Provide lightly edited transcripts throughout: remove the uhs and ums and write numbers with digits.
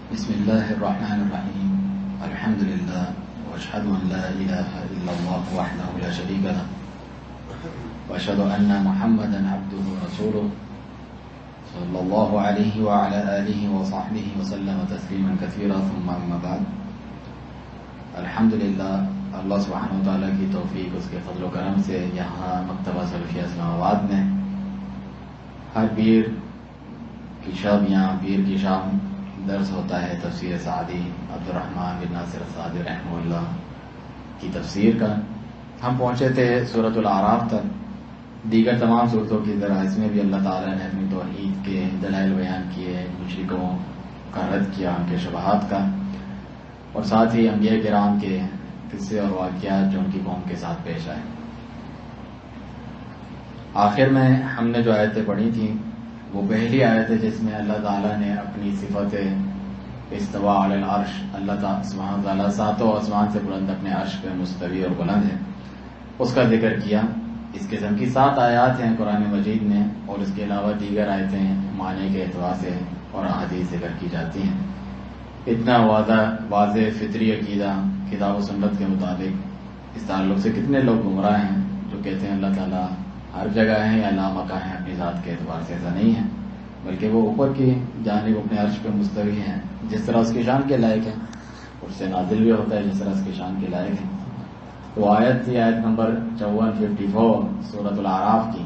بسم الله الرحمن الرحيم الحمد لله واشهد ان لا اله الا الله وحده لا شريك له واشهد ان محمدا عبده ورسوله صلى الله عليه وعلى اله وصحبه وسلم تسليما كثيرا ثم اما بعد. الحمد للہ اللہ سبحانہ وتعالیٰ کی توفیق اس کے فضل و کرم سے یہاں مکتبہ سلفیہ اسلام آباد میں ہر پیر کی شب یا پیر کی شام درس ہوتا ہے تفسیر سعدی عبدالرحمن بن ناصر سعدی رحمہ اللہ کی تفسیر کا. ہم پہنچے تھے سورۃ الاعراف تک. دیگر تمام صورتوں کی طرح اس میں بھی اللہ تعالیٰ نے اپنی توحید کے دلائل بیان کیے، مشرکوں کا رد کیا، ان کے شبہات کا، اور ساتھ ہی انبیاء کرام کے قصے اور واقعات جو ان کی قوم کے ساتھ پیش آئے. آخر میں ہم نے جو آیتیں پڑھی تھیں وہ پہلی آیت ہے جس میں اللہ تعالیٰ نے اپنی صفت استوا علی العرش، اللہ سبحانہ تعالیٰ ساتوں آسمان سے بلند اپنے عرش پہ مستوی اور بلند ہے، اس کا ذکر کیا. اس قسم کی 7 آیات ہیں قرآن مجید میں، اور اس کے علاوہ دیگر آیتیں معنی کے اعتبار سے اور احادیث ذکر کی جاتی ہیں. اتنا واضح فطری عقیدہ کتاب و سنت کے مطابق اس تعلق سے کتنے لوگ گمراہ ہیں جو کہتے ہیں اللہ تعالیٰ ہر جگہ ہے یا لامکاں ہے. اپنی ذات کے اعتبار سے ایسا نہیں ہے، بلکہ وہ اوپر کی جانب اپنے عرش پہ مستوی ہیں جس طرح اس کی شان کے لائق ہے، اس سے نازل بھی ہوتا ہے جس طرح اس کی شان کے لائق ہے. تو آیت تھی آیت نمبر 54 سورۃ الاعراف کی.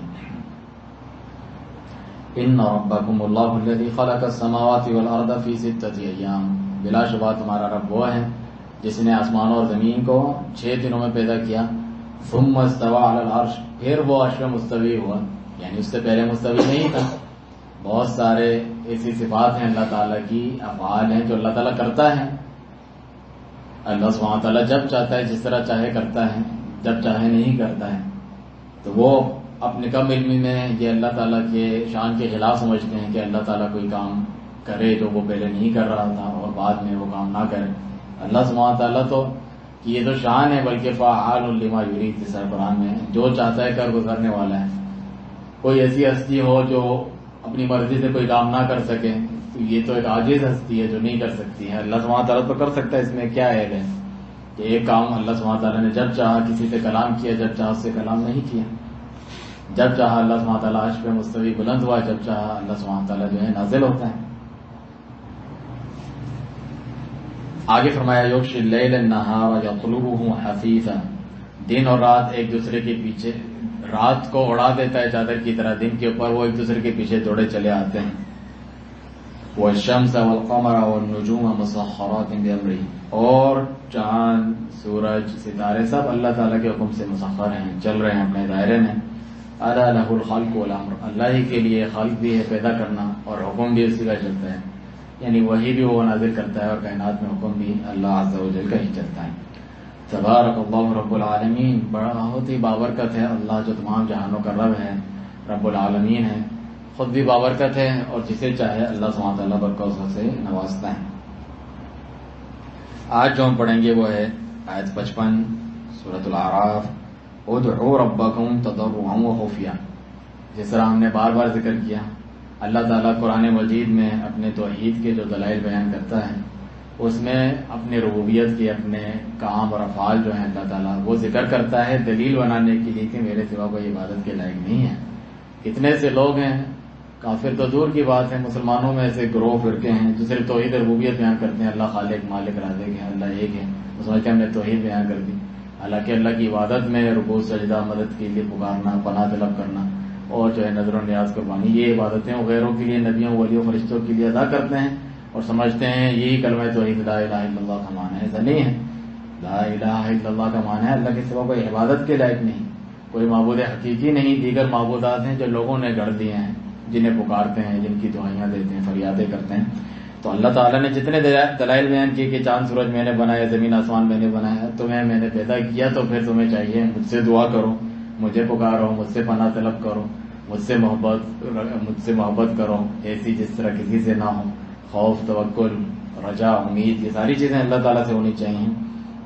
ان ربکم اللہ الذی خلق السماوات والارض فی 6 ایام، بلا شبہ تمہارا رب وہ ہے جس نے آسمانوں اور زمین کو 6 دنوں میں پیدا کیا. ثم استوى علی العرش، پھر وہ عرش پہ مستوی ہوا، یعنی اس سے پہلے مستوی نہیں تھا. بہت سارے ایسی صفات ہیں اللہ تعالیٰ کی، افعال ہیں جو اللہ تعالیٰ کرتا ہے. اللہ سبحانہ تعالیٰ جب چاہتا ہے جس طرح چاہے کرتا ہے، جب چاہے نہیں کرتا ہے. تو وہ اپنے کم علمی میں یہ اللہ تعالیٰ کے شان کے خلاف سمجھتے ہیں کہ اللہ تعالیٰ کوئی کام کرے جو وہ پہلے نہیں کر رہا تھا اور بعد میں وہ کام نہ کرے. اللہ سبحانہ تعالیٰ تو یہ تو شان ہے، بلکہ فعال لما یرید جس قرآن میں جو چاہتا ہے کر گزرنے والا ہے. کوئی ایسی ہستی ہو جو اپنی مرضی سے کوئی کام نہ کر سکے تو یہ تو ایک عاجز ہستی ہے جو نہیں کر سکتی ہے. اللہ سبحانہ تعالیٰ تو کر سکتا ہے. اس میں کیا عیب ہے کہ ایک کام اللہ سبحانہ تعالیٰ نے جب چاہا کسی سے کلام کیا، جب چاہا اس سے کلام نہیں کیا. جب چاہا اللہ سبحانہ تعالیٰ عرش پہ مستوی بلند ہوا، جب چاہا اللہ سبحانہ تعالیٰ جو ہے نازل ہوتا ہے. آگے فرمایا یغشی اللیل النہار یطلبہ حثیثا، دن اور رات ایک دوسرے کے پیچھے، رات کو اڑا دیتا ہے چادر کی طرح، دن کے اوپر وہ ایک دوسرے کے پیچھے دوڑے چلے آتے ہیں. والشمس والقمر والنجوم مسخرات بامرہ، اور چاند، سورج، ستارے سب اللہ تعالیٰ کے حکم سے مسخر ہیں، چل رہے ہیں اپنے دائرے میں. الا لہ الخلق والامر، اللہ ہی کے لیے خلق بھی ہے، پیدا کرنا، اور حکم بھی اسی کا چلتا ہے. یعنی وہی بھی وہ نازل کرتا ہے اور کائنات میں حکم بھی اللہ عز و جل کا ہی چلتا ہے. تبارک اللہ رب العالمین، بہت ہی بابرکت ہے اللہ جو تمام جہانوں کا رب ہے، رب العالمین ہے، خود بھی بابرکت ہے اور جسے چاہے اللہ سبحانہ تعالیٰ برکت سے نوازتا ہے. آج جو ہم پڑھیں گے وہ ہے آیت 55 سورۃ الاعراف. ادعوا ربکم تضرعا وخفیا. جس طرح ہم نے بار بار ذکر کیا، اللہ تعالیٰ قرآن مجید میں اپنے توحید کے جو دلائل بیان کرتا ہے اس میں اپنے ربوبیت کے اپنے کام اور افعال جو ہیں اللہ تعالیٰ وہ ذکر کرتا ہے دلیل بنانے کے لیے کہ میرے سوا کوئی عبادت کے لائق نہیں ہے. کتنے سے لوگ ہیں، کافر تو دور کی بات ہے، مسلمانوں میں ایسے گروہ فرقے ہیں جو صرف توحید ربوبیت بیان کرتے ہیں، اللہ خالق مالک رازق ہے، اللہ ایک ہے، وہ سمجھتے ہیں ہم نے توحید بیان کر دی. حالانکہ اللہ کی عبادت میں رکوع سجدہ، مدد کے لیے پکارنا، پناہ طلب کرنا اور جو ہے نظر و نیاز قربانی، یہ عبادتیں وہ غیروں کے لیے، نبیوں، ولیوں، فرشتوں کے لیے ادا کرتے ہیں اور سمجھتے ہیں یہی کلمہ توحید لا الہ الا اللہ کا معنی ہے. ایسا نہیں ہے. لا الہ الا اللہ کا معنی ہے اللہ کے سوا کوئی عبادت کے لائق نہیں، کوئی معبود حقیقی نہیں. دیگر معبودات ہیں جو لوگوں نے گڑھ دیے ہیں، جنہیں پکارتے ہیں، جن کی دعائیاں دیتے ہیں، فریادیں کرتے ہیں. تو اللہ تعالیٰ نے جتنے دلائل بیان کیے کہ چاند سورج میں نے بنایا، زمین آسمان میں نے بنایا، تمہیں میں نے پیدا کیا، تو پھر تمہیں چاہیے مجھ سے دعا کرو، مجھے پکارو، مجھ سے پناہ طلب کرو، مجھ سے محبت کرو ایسی جس طرح کسی سے نہ ہو. خوف، توکل، رجا، امید، یہ ساری چیزیں اللہ تعالیٰ سے ہونی چاہیے.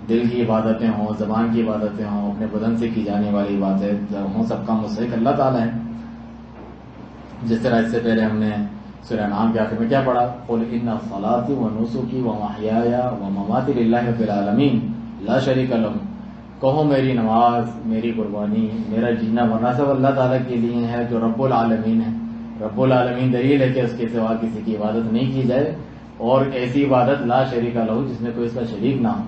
دل کی عبادتیں ہوں، زبان کی عبادتیں ہوں، اپنے بدن سے کی جانے والی عبادتیں ہوں، سب کا مستحق اللہ تعالیٰ ہے. جس طرح اس سے پہلے ہم نے سورہ انعام کے آخر میں کیا پڑھا؟ قل ان صلاتی و نسکی و محیای و مماتی للہ رب العالمین لا شریک لہ، کہو میری نماز، میری قربانی، میرا جینا مرنا سب اللہ تعالیٰ کے لیے ہے جو رب العالمین ہے۔ رب العالمین دلیل ہے کہ اس کے سوا کسی کی عبادت نہیں کی جائے، اور ایسی عبادت لا شریک لہ جس میں کوئی اس کا شریک نہ ہو۔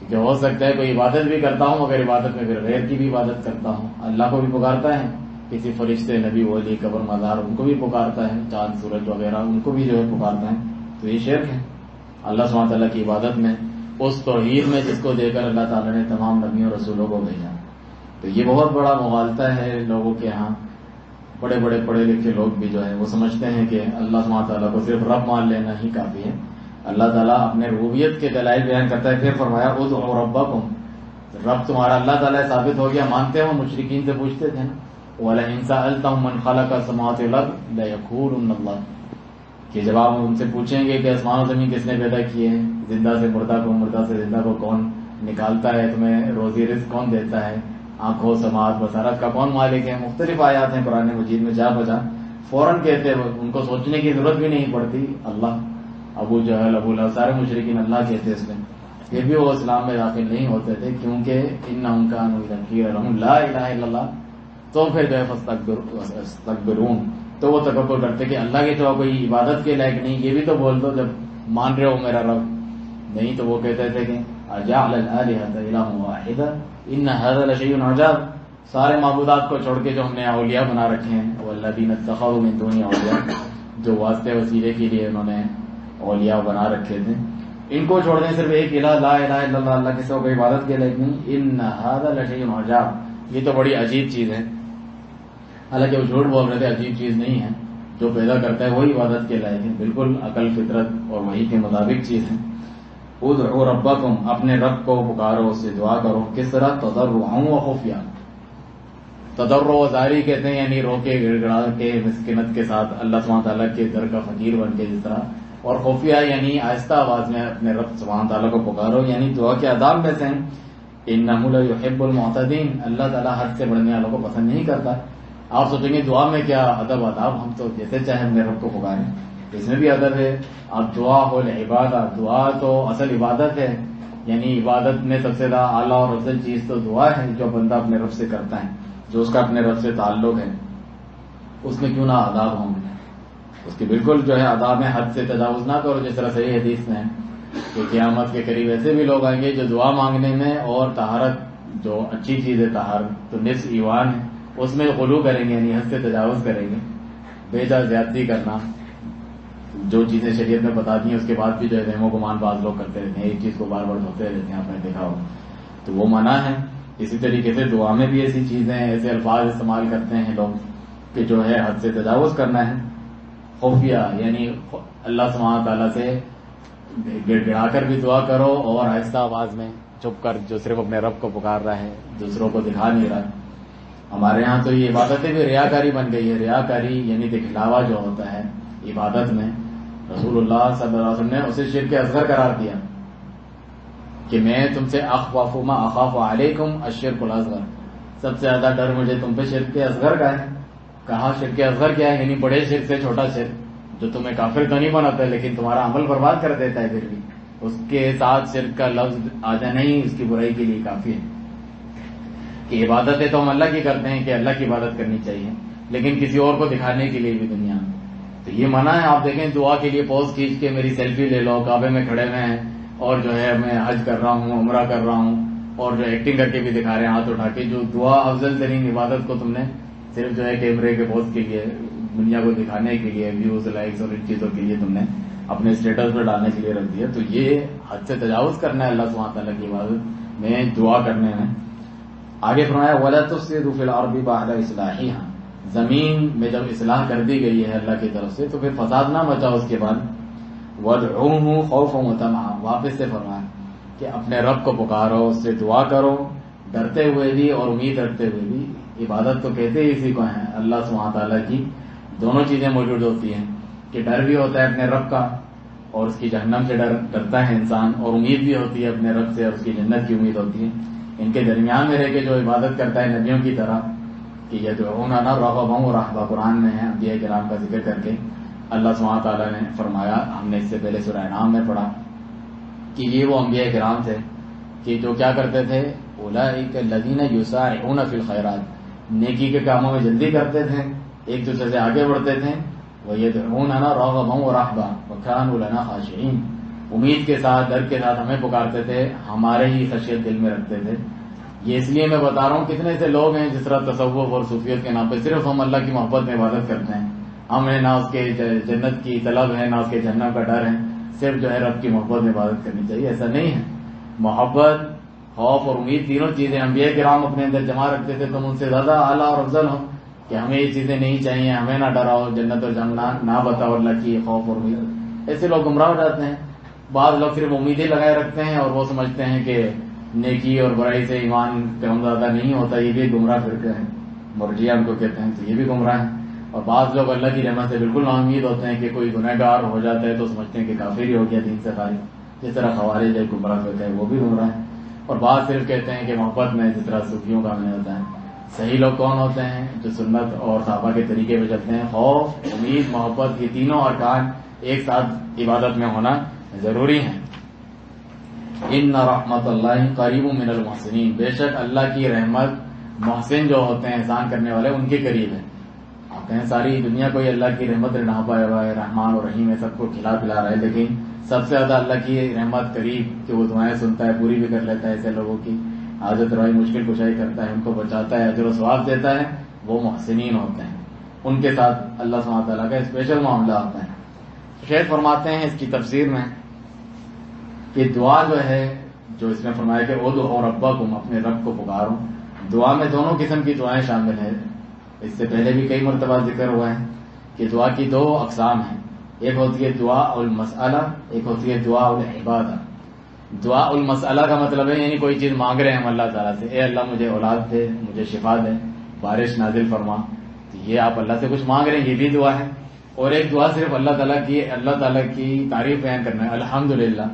کہ ہو سکتا ہے کوئی عبادت بھی کرتا ہوں مگر عبادت میں پھر غیر کی بھی عبادت کرتا ہوں، اللہ کو بھی پکارتا ہے، کسی فرشتے، نبی، ولی، قبر، مزار ان کو بھی پکارتا ہے، چاند سورج وغیرہ ان کو بھی جو ہے پکارتا ہے، تو یہ شرک ہے اللہ سبحانہ تعالیٰ کی عبادت میں، اس توحید میں جس کو دے کر اللہ تعالیٰ نے تمام نبیوں رسولوں کو بھیجا۔ تو یہ بہت بڑا مغالطہ ہے لوگوں کے ہاں۔ بڑے بڑے پڑھے لکھے لوگ بھی جو ہے وہ سمجھتے ہیں کہ اللہ سبحانہ تعالیٰ کو صرف رب مان لینا ہی کافی ہے۔ اللہ تعالیٰ اپنے ربوبیت کے دلائل بیان کرتا ہے، پھر فرمایا ادعوا ربکم، رب تمہارا اللہ تعالیٰ ثابت ہو گیا، مانتے ہو؟ مشرکین سے پوچھتے تھے نا، وَلَئِن سَأَلْتَهُم مَّن خَلَقَ السَّمَاوَاتِ وَالْأَرْضَ لَيَقُولُنَّ اللَّهُ، کہ جب آپ ان سے پوچھیں گے کہ آسمان و زمین کس نے پیدا کیے ہیں، زندہ سے مردہ کو، مردہ سے زندہ کو کون نکالتا ہے، تمہیں روزی رزق کون دیتا ہے، آنکھوں سماعت بصارت کا کون مالک ہے، مختلف آیات ہیں قرآن مجید میں، جا بجا فوراً کہتے ہیں، ان کو سوچنے کی ضرورت بھی نہیں پڑتی، اللہ۔ ابو جہل، ابو لہب، سارے مشرکین اللہ کہتے اس میں، پھر بھی وہ اسلام میں داخل نہیں ہوتے تھے، کیونکہ انہم کانوا اذا قیل لہم لا الہ الا اللہ، تو پھر جو ہے فاستکبرون، تو وہ تکبر کرتے کہ اللہ کے سوا کوئی عبادت کے لائق نہیں، یہ بھی تو بول دو جب مان رہے ہو میرا رب نہیں، تو وہ کہتے تھے کہ اجعل الآلہۃ الہا واحدا ان ھذا لشیء عجاب، سارے معبودات کو چھوڑ کے جو ہم نے اولیاء بنا رکھے ہیں، والذین اتخذوا من دونہ اولیاء، جو واسطے وسیلے کے لیے انہوں نے اولیاء بنا رکھے تھے، ان کو چھوڑ دیں، صرف ایک الہ لا الہ الا اللہ، اللہ کے سوا کوئی عبادت کے لائق نہیں، ان ھذا لشیء عجاب، یہ تو بڑی عجیب چیز ہے۔ حالانکہ وہ جھوٹ بول رہے تھے، عجیب چیز نہیں ہے، جو پیدا کرتا ہے وہی عبادت کے لائق ہے، بالکل عقل، فطرت اور وہی کے مطابق چیز ہے۔ ادعوا ربکم، اپنے رب کو پکارو، اس سے دعا کرو، کس طرح؟ تضرعا و خفیہ، تضرع و زاری کہتے ہیں، یعنی رو کے گڑ گڑا کے مسکنت کے ساتھ اللہ سبحانہ تعالیٰ کے در کا فقیر بن کے جس طرح، اور خفیہ یعنی آہستہ آواز میں اپنے رب سبحانہ تعالیٰ کو پکارو، یعنی دعا کے آداب میں سے ہیں۔ انہ لیحب المعتدین، اللہ تعالیٰ حد سے بڑھنے والوں کو پسند نہیں کرتا۔ آپ سوچیں گے دعا میں کیا ادب آداب، ہم تو جیسے چاہیں اپنے رب کو پکاریں، اس میں بھی ادب ہے۔ اب دعا ہو عبادت، دعا تو اصل عبادت ہے، یعنی عبادت میں سب سے زیادہ اعلیٰ اور افضل چیز تو دعا ہے، جو بندہ اپنے رب سے کرتا ہے، جو اس کا اپنے رب سے تعلق ہے، اس میں کیوں نہ آداب ہوں گے، اس کے بالکل جو ہے آداب میں حد سے تجاوز نہ کرو، جس طرح صحیح حدیث میں ہے کہ قیامت کے قریب ایسے بھی لوگ آئیں گے جو دعا مانگنے میں اور طہارت، جو اچھی چیز ہے طہارت تو نصف ایمان ہے، اس میں غلو کریں گے، یعنی حد سے تجاوز کریں گے، بے جا زیادتی کرنا، جو چیزیں شریعت میں بتا دی ہیں اس کے بعد بھی جو ہے وہم و گمان بعض لوگ کرتے رہتے ہیں، ایک چیز کو بار بار دھوتے رہتے ہیں، آپ نے دیکھا ہو، تو وہ منع ہے۔ اسی طریقے سے دعا میں بھی ایسی چیزیں، ایسے الفاظ استعمال کرتے ہیں لوگ کہ جو ہے حد سے تجاوز کرنا ہے۔ خفیہ یعنی اللہ سبحانہ تعالیٰ سے گڑ گڑا کر بھی دعا کرو، اور آہستہ آواز میں چپ کر، جو صرف اپنے رب کو پکار رہا ہے، دوسروں کو دکھا نہیں رہا۔ ہمارے ہاں تو یہ عبادتیں بھی ریاکاری بن گئی ہے، ریاکاری یعنی دکھلاوا جو ہوتا ہے عبادت میں، رسول اللہ صلی اللہ علیہ وسلم نے اسے شرک اصغر قرار دیا کہ میں تم سے اخواف ما اخاف علیکم الشرک الاصغر، سب سے زیادہ ڈر مجھے تم پہ شرک اصغر کا ہے۔ کہا شرک اصغر کیا ہے؟ یعنی بڑے شرک سے چھوٹا شرک، جو تمہیں کافر تو نہیں بناتا ہے لیکن تمہارا عمل برباد کر دیتا ہے، پھر بھی اس کے ساتھ شرک کا لفظ آ جانا ہی اس کی برائی کے لیے کافی ہے۔ کہ عبادتیں تو ہم اللہ کی کرتے ہیں کہ اللہ کی عبادت کرنی چاہیے، لیکن کسی اور کو دکھانے کے لیے بھی دنیا میں تو یہ منع ہے۔ آپ دیکھیں دعا کے لیے پوز کھینچ کے میری سیلفی لے لو، کعبے میں کھڑے ہوئے ہیں اور جو ہے میں حج کر رہا ہوں، عمرہ کر رہا ہوں، اور جو ایکٹنگ کر کے بھی دکھا رہے ہیں ہاتھ اٹھا کے، جو دعا افضل ترین عبادت کو تم نے صرف جو ہے کیمرے کے پوز کے لیے، دنیا کو دکھانے کے لیے، ویوز، لائکس اور ان چیزوں کے لیے تم نے اپنے اسٹیٹس پر ڈالنے کے لیے رکھ دیا، تو یہ حد سے تجاوز کرنا ہے اللہ سبحانہ تعالیٰ کی عبادت میں، دعا کرنے میں۔ آگے فرمایا وَلَا تُفْسِدُوا فِي الْأَرْضِ بَعْدَ إِصْلَاحِهَا، زمین میں جب اصلاح کر دی گئی ہے اللہ کی طرف سے تو پھر فساد نہ مچاؤ اس کے بعد۔ وَادْعُوهُ خَوْفًا وَطَمَعًا، واپس سے فرمایا کہ اپنے رب کو پکارو، اس سے دعا کرو، ڈرتے ہوئے بھی اور امید رکھتے ہوئے بھی۔ عبادت تو کہتے ہی اسی کو ہیں، اللہ سبحانہ تعالیٰ کی دونوں چیزیں موجود ہوتی ہیں کہ ڈر بھی ہوتا ہے اپنے رب کا اور اس کی جہنم سے ڈرتا ہے انسان، اور امید بھی ہوتی ہے اپنے رب سے اور اس کی جنت کی امید ہوتی ہے۔ ان کے درمیان میں رہ کے جو عبادت کرتا ہے نبیوں کی طرح کہ یدعوننا رغبا ورہبا، قرآن میں ہے انبیاء کرام کا ذکر کر کے، اللہ سبحانہ تعالیٰ نے فرمایا، ہم نے اس سے پہلے سورہ انعام میں پڑھا کہ یہ وہ انبیاء کرام تھے کہ جو کیا کرتے تھے، اولئک الذین یسارعون فی الخیرات، نیکی کے کاموں میں جلدی کرتے تھے، ایک دوسرے سے آگے بڑھتے تھے، وَيَدْعُونَنَا رَغَبًا وَرَهْبًا وَكَانُوا لَنَا خَاشِعِينَ، امید کے ساتھ ڈر کے ساتھ ہمیں پکارتے تھے، ہمارے ہی خشیت دل میں رکھتے تھے۔ یہ اس لیے میں بتا رہا ہوں، کتنے سے لوگ ہیں جس طرح تصوف اور صوفیت کے نام پہ صرف ہم اللہ کی محبت میں عبادت کرتے ہیں، ہمیں نہ اس کے جنت کی طلب ہے نہ اس کے جہنم کا ڈر ہے، صرف جو ہے رب کی محبت میں عبادت کرنی چاہیے۔ ایسا نہیں ہے، محبت، خوف اور امید تینوں چیزیں انبیاء کرام اپنے اندر جمع رکھتے تھے، تم ان سے زیادہ اعلیٰ اور افضل ہو کہ ہمیں یہ چیزیں نہیں چاہیے، ہمیں نہ ڈراؤ، جنت اور جہنم نہ بتاؤ اللہ کی خوف اور امید۔ ایسے لوگ گمراہ ہو جاتے ہیں۔ بعض لوگ صرف امیدیں لگائے رکھتے ہیں اور وہ سمجھتے ہیں کہ نیکی اور برائی سے ایمان کم زیادہ نہیں ہوتا، یہ بھی گمراہ فرقہ ہے، مرجیہ ان کو کہتے ہیں، تو یہ بھی گمراہ ہے۔ اور بعض لوگ اللہ کی رحمت سے بالکل نا امید ہوتے ہیں کہ کوئی گنہ گار ہو جاتا ہے تو سمجھتے ہیں کہ کافر ہی ہو گیا، دین سے خارج، جس طرح خوارج ہے گمراہ فرقہ ہے، وہ بھی گمراہ ہے۔ اور بعض صرف کہتے ہیں کہ محبت میں جس طرح صوفیوں کا میں ہوتا ہے۔ صحیح لوگ کون ہوتے ہیں؟ جو سنت اور صحابہ کے طریقے پہ چلتے ہیں۔ خوف، امید، محبت، یہ تینوں ارکان ایک ساتھ عبادت میں ہونا ضروری ہیں۔ ان رحمت اللہ قریب من المحسنین، بے شک اللہ کی رحمت محسن جو ہوتے ہیں، احسان کرنے والے، ان کے قریب ہے۔ آپ کہیں ساری دنیا کو یہ اللہ کی رحمت نہ پایا ہوا ہے، رحمان اور رحیم ہے، سب کو کھلا پلا رہا ہے، لیکن سب سے زیادہ اللہ کی رحمت قریب کہ وہ دعائیں سنتا ہے، پوری بھی کر لیتا ہے ایسے لوگوں کی، حاجت روائی مشکل کشائی کرتا ہے، ان کو بچاتا ہے، اجر و ثواب دیتا ہے، وہ محسنین ہوتے ہیں، ان کے ساتھ اللہ سبحانہ تعالیٰ کا اسپیشل معاملہ ہوتا ہے۔ شیخ فرماتے ہیں اس کی تفسیر میں کہ دعا جو ہے، جو اس میں فرمایا کہ ادعوا ربکم، اپنے رب کو پکارو، دعا میں دونوں قسم کی دعائیں شامل ہیں۔ اس سے پہلے بھی کئی مرتبہ ذکر ہوا ہے کہ دعا کی دو اقسام ہیں، ایک ہوتی ہے دعا المسئلہ، ایک ہوتی ہے دعا العبادہ۔ دعا المسئلہ کا مطلب ہے یعنی کوئی چیز مانگ رہے ہیں ہم اللہ تعالیٰ سے، اے اللہ مجھے اولاد دے، مجھے شفا دے، بارش نازل فرما، تو یہ آپ اللہ سے کچھ مانگ رہے ہیں، یہ بھی دعا ہے۔ اور ایک دعا صرف اللہ تعالیٰ کی تعریف بیان کرنا ہے، الحمدللہ،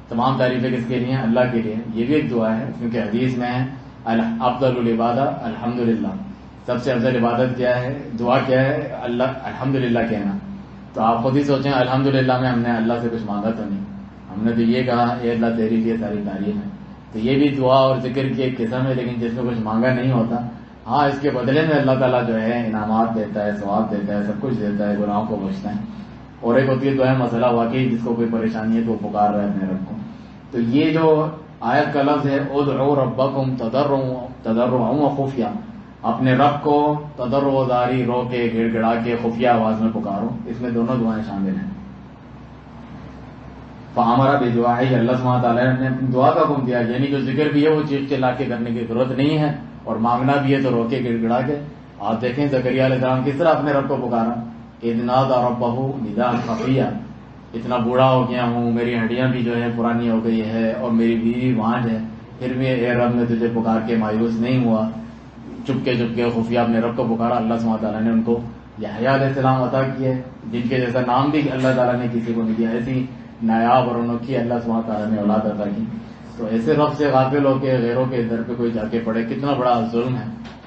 تمام تعریفیں کس کے لیے ہیں؟ اللہ کے لیے، یہ بھی ایک دعا ہے، کیونکہ حدیث میں ہے افضل العبادہ الحمدللہ، سب سے افضل عبادت کیا ہے، دعا کیا ہے؟ اللہ الحمدللہ کہنا۔ تو آپ خود ہی سوچیں الحمدللہ میں ہم نے اللہ سے کچھ مانگا تو نہیں، ہم نے تو یہ کہا اے اللہ تیری لیے ساری تعریف ہے۔ تو یہ بھی دعا اور ذکر کی ایک قسم ہے، لیکن جس میں کچھ مانگا نہیں ہوتا، ہاں اس کے بدلے میں اللہ تعالیٰ جو ہے انعامات دیتا ہے، ثواب دیتا ہے، سب کچھ دیتا ہے، گناہوں کو بخشتا ہے۔ اور ایک ہوتی ہے دعا مسئلہ، واقعی جس کو کوئی پریشانی ہے تو وہ پکار رہا ہے اپنے رب کو۔ تو یہ جو آیت کا لفظ ہے ادعوا ربکم تضرعا وخفیا، اپنے رب کو تضرع و زاری، رو کے گڑ گڑا کے خفیہ آواز میں پکارو، اس میں دونوں دعائیں شامل ہیں۔ فامر بدعائی، اللہ سبحانہ تعالیٰ نے دعا کا حکم دیا، یعنی جو ذکر بھی ہے وہ چیخ چلا کے کرنے کی ضرورت نہیں ہے، اور مانگنا بھی ہے تو رو کے گڑ گڑا کے۔ آپ دیکھیں زکریا علیہ السلام کس طرح اپنے رب کو پکارا، اذ نادى ربه نداء خفیا، اتنا بوڑھا ہو گیا ہوں، میری ہڈیاں بھی جو ہے پرانی ہو گئی ہے، اور میری بیوی وانج ہے، پھر بھی اے رب میں تجھے پکار کے مایوس نہیں ہوا، چپکے خفیہ اپنے رب کو پکارا۔ اللہ سبحانہ تعالیٰ نے ان کو یحییٰ علیہ السلام عطا کیے، جن کے جیسا نام بھی اللہ تعالیٰ نے کسی کو نہیں دیا، ایسی نایاب اور انوکھی اللہ سبحانہ تعالیٰ نے اولاد عطا کی۔ تو ایسے رب سے غافل ہو کے غیروں کے در پہ کوئی جا کے پڑے، کتنا بڑا ظلم ہے۔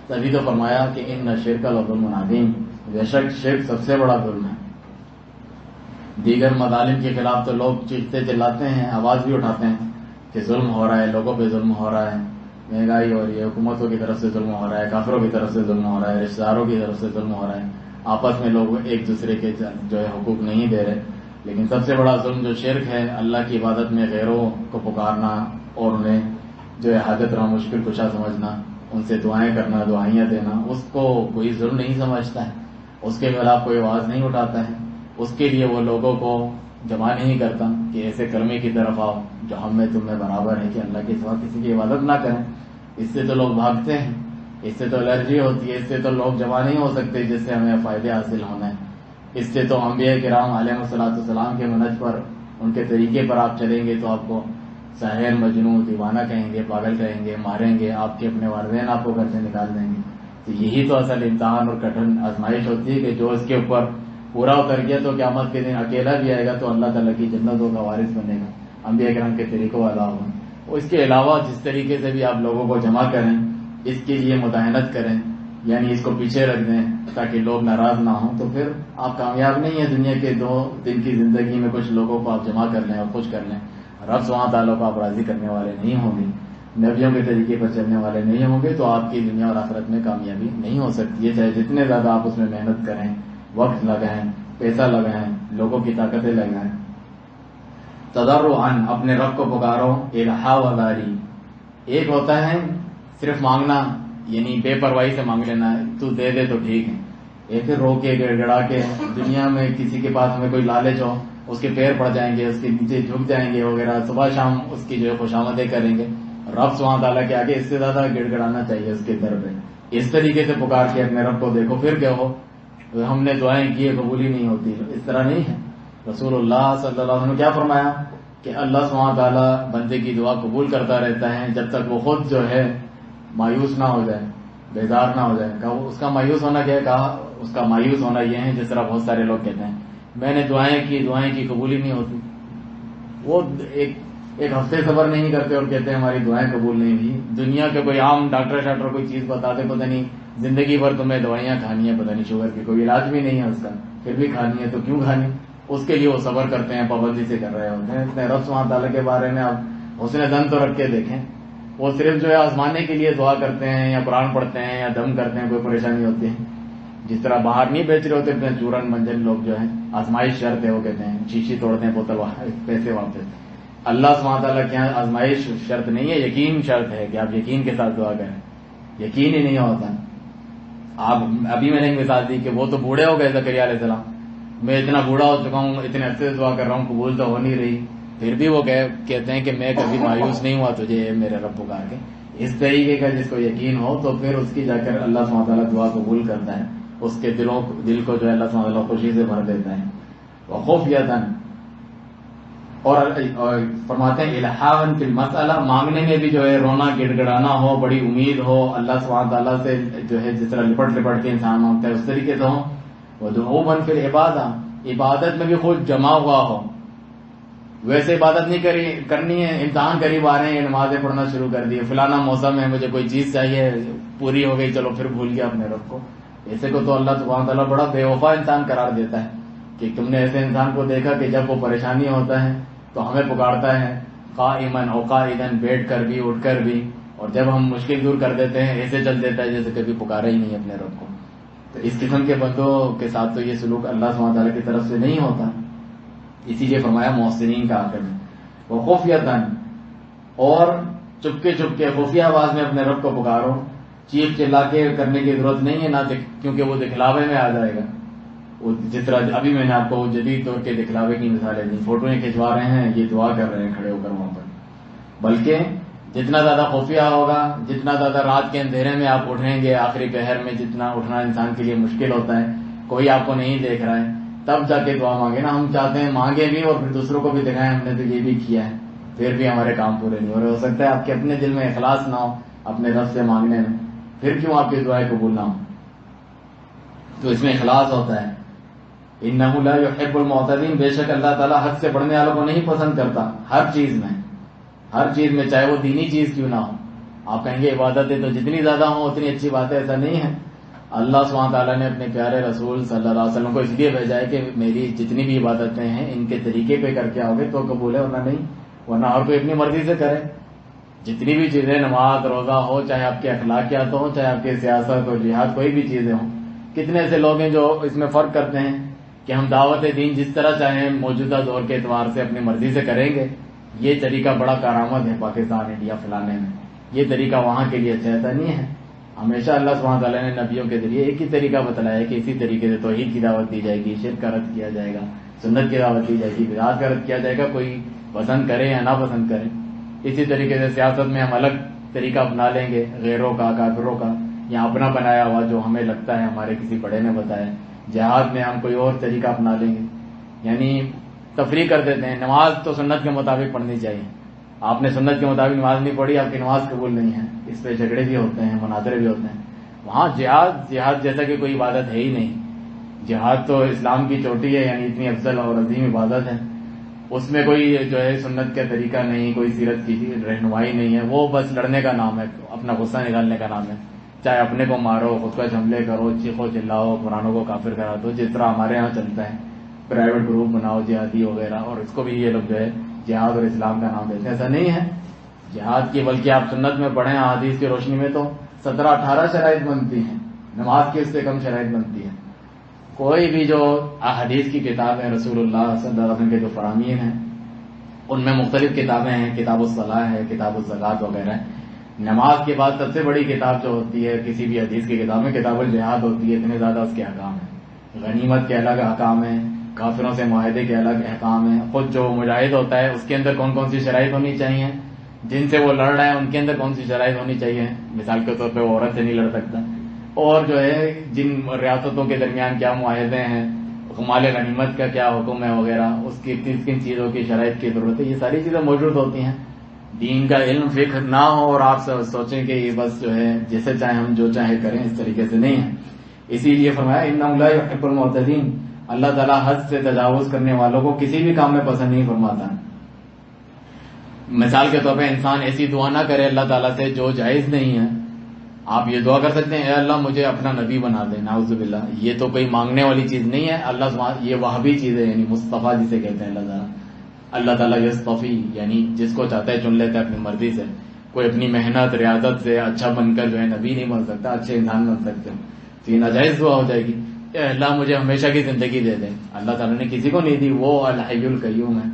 تبھی تو فرمایا کہ ان الشرک لظلم عظیم، بے شک شرک سب سے بڑا ظلم ہے۔ دیگر مظالم کے خلاف تو لوگ چیختے چلاتے ہیں، آواز بھی اٹھاتے ہیں کہ ظلم ہو رہا ہے، لوگوں پہ ظلم ہو رہا ہے، مہنگائی ہو رہی ہے، حکومتوں کی طرف سے ظلم ہو رہا ہے، کافروں کی طرف سے ظلم ہو رہا ہے، رشتہ داروں کی طرف سے ظلم ہو رہا ہے، آپس میں لوگ ایک دوسرے کے جو ہے حقوق نہیں دے رہے۔ لیکن سب سے بڑا ظلم جو شرک ہے، اللہ کی عبادت میں غیروں کو پکارنا اور انہیں جو ہے حاجت رہا مشکل کشا سمجھنا، ان سے دعائیں کرنا، دعائیاں دینا، اس کو کوئی ظلم نہیں سمجھتا ہے، اس کے خلاف کوئی آواز نہیں اٹھاتا ہے، اس کے لیے وہ لوگوں کو جمع نہیں کرتا کہ ایسے کلمے کی طرف آؤ جو ہم میں تم میں برابر ہے کہ اللہ کے سوا کسی کی عبادت نہ کریں۔ اس سے تو لوگ بھاگتے ہیں، اس سے تو الرجی ہوتی ہے، اس سے تو لوگ جمع نہیں ہو سکتے جس سے ہمیں فائدے حاصل ہونا ہے۔ اس سے تو انبیاء کرام علیہ السلام کے منہج پر، ان کے طریقے پر آپ چلیں گے تو آپ کو ساحر، مجنون، دیوانہ کہیں گے، پاگل کہیں گے، ماریں گے، آپ کے اپنے والدین آپ کو گھر سے نکال دیں گے۔ تو یہی تو اصل امتحان اور کٹھن آزمائش ہوتی ہے کہ جو اس کے اوپر پورا اتر گیا تو قیامت کے دن اکیلا بھی آئے گا تو اللہ تعالیٰ کی جنتوں کا وارث بنے گا، انبیاء کرام کے طریقوں والا ہوگا۔ اس کے علاوہ جس طریقے سے بھی آپ لوگوں کو جمع کریں، اس کے لیے مداحنت کریں، یعنی اس کو پیچھے رکھ دیں تاکہ لوگ ناراض نہ ہوں، تو پھر آپ کامیاب نہیں ہیں دنیا کے 2 دن کی زندگی میں کچھ لوگوں کو آپ جمع کر لیں اور خوش کر لیں، رب سبحانہ تعالیٰ کو آپ راضی کرنے والے نہیں ہوں گے، نبیوں کے طریقے پر چلنے والے نہیں ہوں گے، تو آپ کی دنیا اور آخرت میں کامیابی نہیں ہو سکتی ہے، چاہے جتنے زیادہ آپ اس میں محنت کریں، وقت لگائیں، پیسہ لگائیں، لوگوں کی طاقتیں لگائیں۔ تضرعاً اپنے رب کو پکارو، الہا وغاری، ایک ہوتا ہے صرف مانگنا، یعنی بے پرواہی سے مانگ لینا، تو دے دے تو ٹھیک ہے، ایک رو کے گڑ گڑا کے دنیا میں کسی کے پاس میں کوئی لالچ ہو، اس کے پیر پڑ جائیں گے، اس کے نیچے جھک جائیں گے وغیرہ، صبح شام اس کی جو ہے خوشامدیں کریں گے، رب سبحانہ تعالیٰ کے آگے اس سے زیادہ گڑ گڑانا چاہیے اس کے در پہ، اس طریقے سے پکار کے اپنے رب کو دیکھو، پھر کیا ہو ہم نے دعائیں کی قبول ہی نہیں ہوتی، اس طرح نہیں ہے۔ رسول اللہ صلی اللہ علیہ وسلم نے کیا فرمایا کہ اللہ سبحانہ تعالیٰ بندے کی دعا قبول کرتا رہتا ہے جب تک وہ خود جو ہے مایوس نہ ہو جائے، بیزار نہ ہو جائے۔ کہا اس کا مایوس ہونا کیا ہے؟ کہا اس کا مایوس ہونا یہ ہے جس طرح بہت سارے لوگ کہتے ہیں میں نے دعائیں کی قبول ہی نہیں ہوتی، وہ ایک ہفتے صبر نہیں کرتے اور کہتے ہیں ہماری دعائیں قبول نہیں ہوئی۔ دنیا کے کوئی عام ڈاکٹر کوئی چیز بتا دے، پتہ نہیں زندگی بھر تمہیں دوائیاں کھانی ہے، پتہ نہیں شوگر کی کوئی علاج بھی نہیں ہے اس کا، پھر بھی کھانی ہے، تو کیوں کھانی؟ اس کے لیے وہ صبر کرتے ہیں، پابندی سے کر رہے ہوتے ہیں۔ اتنے رب سبحانہ تعالیٰ کے بارے میں آپ حسن دن تو رکھ کے دیکھیں، وہ صرف جو ہے آزمانے کے لیے دعا کرتے ہیں یا قرآن پڑھتے ہیں یا دم کرتے ہیں، کوئی پریشانی ہوتی ہے، جس طرح باہر نہیں بیچ رہے ہوتے اپنے چورن منجن لوگ جو ہیں، آزمائش شرط ہے، وہ کہتے ہیں شیشی توڑتے ہیں، بوتل پیسے واپس۔ اللہ سبحانہ تعالیٰ کے یہاں آزمائش شرط نہیں ہے، یقین شرط ہے کہ آپ یقین کے ساتھ دعا کریں، یقین ہی نہیں ہوتا۔ آپ ابھی میں نے ایک مثال دی کہ وہ تو بوڑھے ہو گئے زکریا علیہ السلام، میں اتنا بوڑھا ہو چکا ہوں، اتنے عرصے سے دعا کر رہا ہوں، قبول تو ہو نہیں رہی، پھر بھی وہ کہتے ہیں کہ میں کبھی مایوس نہیں ہوا تجھے میرے رب پکار کے۔ اس طریقے کا جس کو یقین ہو تو پھر اس کی جا کر اللہ سبحانہ تعالیٰ دعا قبول کرتا ہے، اس کے دل کو جو ہے اللہ سبحانہ تعالیٰ خوشی سے بھر دیتا ہے۔ وخفیۃً، اور فرماتے ہیں الہاً فی المسئلہ، مانگنے میں بھی جو ہے رونا گڑ گڑانا ہو، بڑی امید ہو اللہ سبحانہ تعالیٰ سے، جو ہے جس طرح لپٹ لپٹ کے انسان مانگتا ہے اس طریقے سے ہو۔ ودعوباً فی العبادہ، عبادت میں بھی خود جمع ہوا ہو، ویسے عبادت نہیں کرنی ہے، امتحان قریب آ رہے ہیں، نمازیں پڑھنا شروع کر دی، فلانا موسم ہے، مجھے کوئی چیز چاہیے، پوری ہو گئی، چلو پھر بھول گیا اپنے رب کو۔ ایسے کو تو اللہ سبحانہ تعالیٰ بڑا بے وفا انسان قرار دیتا ہے کہ تم نے ایسے انسان کو دیکھا کہ جب وہ پریشانی ہوتا ہے تو ہمیں پکارتا ہے، قائماً و قاعداً، بیٹھ کر بھی اٹھ کر بھی، اور جب ہم مشکل دور کر دیتے ہیں ایسے چل دیتا ہے جیسے کبھی پکارا ہی نہیں اپنے رب کو۔ تو اس قسم کے بندوں کے ساتھ تو یہ سلوک اللہ سبحانہ تعالیٰ کی طرف سے نہیں ہوتا، اسی لیے فرمایا محسنین کا آخر میں۔ وہ خفیۃً، اور چپکے چپکے خفیہ آواز میں اپنے رب کو پکارو، چیخ چلا کے کرنے کی ضرورت نہیں ہے، نہ کیونکہ وہ دکھلاوے میں آ جائے گا۔ جس طرح ابھی میں نے آپ کو جدید طور کے دکھلاوے کی مثالیں دی، فوٹویں کھنچوا رہے ہیں، یہ دعا کر رہے ہیں کھڑے ہو کر وہاں پر، بلکہ جتنا زیادہ خفیہ ہوگا، جتنا زیادہ رات کے اندھیرے میں آپ اٹھیں گے، آخری پہر میں جتنا اٹھنا انسان کے لیے مشکل ہوتا ہے، کوئی آپ کو نہیں دیکھ رہا ہے، تب جا کے دعا مانگے نا۔ ہم چاہتے ہیں مانگے بھی اور پھر دوسروں کو بھی دکھائیں ہم نے تو یہ بھی کیا ہے، پھر بھی ہمارے کام پورے نہیں ہو رہے۔ ہو سکتا ہے آپ کے اپنے دل میں اخلاص نہ ہو اپنے رب سے مانگنے میں، پھر کیوں آپ کی دعائیں قبول نہ ہو؟ تو اس میں اخلاص ہوتا ہے۔ انہ لا یحب المعتدین، بے شک اللہ تعالیٰ حد سے بڑھنے والوں کو نہیں پسند کرتا، ہر چیز میں، چاہے وہ دینی چیز کیوں نہ ہو۔ آپ کہیں گے عبادتیں تو جتنی زیادہ ہوں اتنی اچھی بات ہے، ایسا نہیں ہے۔ اللہ سبحانہ تعالیٰ نے اپنے پیارے رسول صلی اللہ علیہ وسلم کو اس لیے بھیجا ہے کہ میری جتنی بھی عبادتیں ہیں ان کے طریقے پہ کر کے آؤ گے تو قبول ہے، ورنہ نہیں، ورنہ ہر کوئی اپنی مرضی سے کرے۔ جتنی بھی چیزیں، نماز، روزہ ہو، چاہے آپ کے اخلاقیات ہوں، چاہے آپ کے سیاست اور جہاد، کوئی بھی چیزیں ہوں، کتنے ایسے لوگ ہیں جو اس میں فرق کرتے ہیں کہ ہم دعوت دین جس طرح چاہیں موجودہ دور کے اعتبار سے اپنی مرضی سے کریں گے، یہ طریقہ بڑا کارآمد ہے پاکستان، انڈیا پھیلانے میں، یہ طریقہ وہاں کے لیے اچھا ایسا نہیں ہے۔ ہمیشہ اللہ سبحانہ تعالیٰ نے نبیوں کے ذریعے ایک ہی طریقہ بتلایا ہے کہ اسی طریقے سے توحید کی دعوت دی جائے گی، شرک کا رد کیا جائے گا، سنت کی دعوت دی جائے گی، بدعات کا رد کیا جائے گا، کوئی پسند کرے یا نہ پسند کرے۔ اسی طریقے سے سیاست میں ہم الگ طریقہ اپنا لیں گے، غیروں کا، کافروں کا، یا اپنا بنایا ہوا جو ہمیں لگتا ہے ہمارے کسی بڑے نے بتایا۔ جہاد میں ہم کوئی اور طریقہ اپنا لیں گے، یعنی تفریق کر دیتے ہیں۔ نماز تو سنت کے مطابق پڑھنی چاہیے، آپ نے سنت کے مطابق نماز نہیں پڑھی، آپ کی نماز قبول نہیں ہے، اس پہ جھگڑے بھی ہوتے ہیں، مناظرے بھی ہوتے ہیں۔ وہاں جہاد جیسا کہ کوئی عبادت ہے ہی نہیں، جہاد تو اسلام کی چوٹی ہے، یعنی اتنی افضل اور عظیم عبادت ہے، اس میں کوئی جو ہے سنت کا طریقہ نہیں، کوئی سیرت کی رہنمائی نہیں ہے، وہ بس لڑنے کا نام ہے، اپنا غصہ نکالنے کا نام ہے۔ چاہے اپنے کو مارو، خود کا حملے کرو، چیخو چلاؤ، قرآنوں کو کافر کرا دو، جس طرح ہمارے یہاں چلتا ہے، پرائیویٹ گروپ بناؤ جہادی وغیرہ، اور اس کو بھی یہ لوگ جو ہے جہاد اور اسلام کا نام دیتے ہیں. ایسا نہیں ہے جہاد کی، بلکہ آپ سنت میں پڑھیں احادیث کی روشنی میں تو 17-18 شرائط بنتی ہیں، نماز کی اس سے کم شرائط بنتی ہیں. کوئی بھی جو احادیث کی کتاب ہے رسول اللہ صلی اللہ علیہ وسلم کے جو فرامین ہیں ان میں مختلف کتابیں ہیں، کتاب الصلاح ہے، کتاب الزکوٰۃ وغیرہ ہے. نماز کے بعد سب سے بڑی کتاب جو ہوتی ہے کسی بھی حدیث کی کتاب میں کتاب الجہاد ہوتی ہے. اتنے زیادہ اس کے احکام ہیں، غنیمت کے الگ احکام ہیں، کافروں سے معاہدے کے الگ احکام ہیں. خود جو مجاہد ہوتا ہے اس کے اندر کون کون سی شرائط ہونی چاہیے، جن سے وہ لڑ رہا ہے ان کے اندر کون سی شرائط ہونی چاہیے. مثال کے طور پہ وہ عورت سے نہیں لڑ سکتا، اور جو ہے جن ریاستوں کے درمیان کیا معاہدے ہیں، مال غنیمت کا کیا حکم ہے وغیرہ، اس کی کن کن چیزوں کی شرائط کی ضرورت ہے، یہ ساری چیزیں موجود ہوتی ہیں. دین کا علم فقہ نہ ہو اور آپ سوچیں کہ یہ بس جو ہے جیسے چاہے ہم جو چاہے کریں، اس طریقے سے نہیں ہے. اسی لیے فرمایا انہ لا یحب المعتدین، اللہ تعالیٰ حد سے تجاوز کرنے والوں کو کسی بھی کام میں پسند نہیں فرماتا. مثال کے طور پہ انسان ایسی دعا نہ کرے اللہ تعالیٰ سے جو جائز نہیں ہے. آپ یہ دعا کر سکتے ہیں اے اللہ مجھے اپنا نبی بنا دے، نعوذ باللہ، یہ تو کوئی مانگنے والی چیز نہیں ہے. اللہ سبحانہ یہ وہابی چیز ہے، یعنی مصطفیٰ جسے کہتے ہیں اللہ تعالیٰ یصطفی، یعنی جس کو چاہتا ہے چن لیتا ہے اپنی مرضی سے. کوئی اپنی محنت ریاضت سے اچھا بن کر جو ہے نبی نہیں بن سکتا، اچھے انسان بن سکتے. تو یہ ناجائز دعا ہو جائے گی. اے اللہ مجھے ہمیشہ کی زندگی دے دے، اللہ تعالیٰ نے کسی کو نہیں دی، وہ الحی القیوم ہے،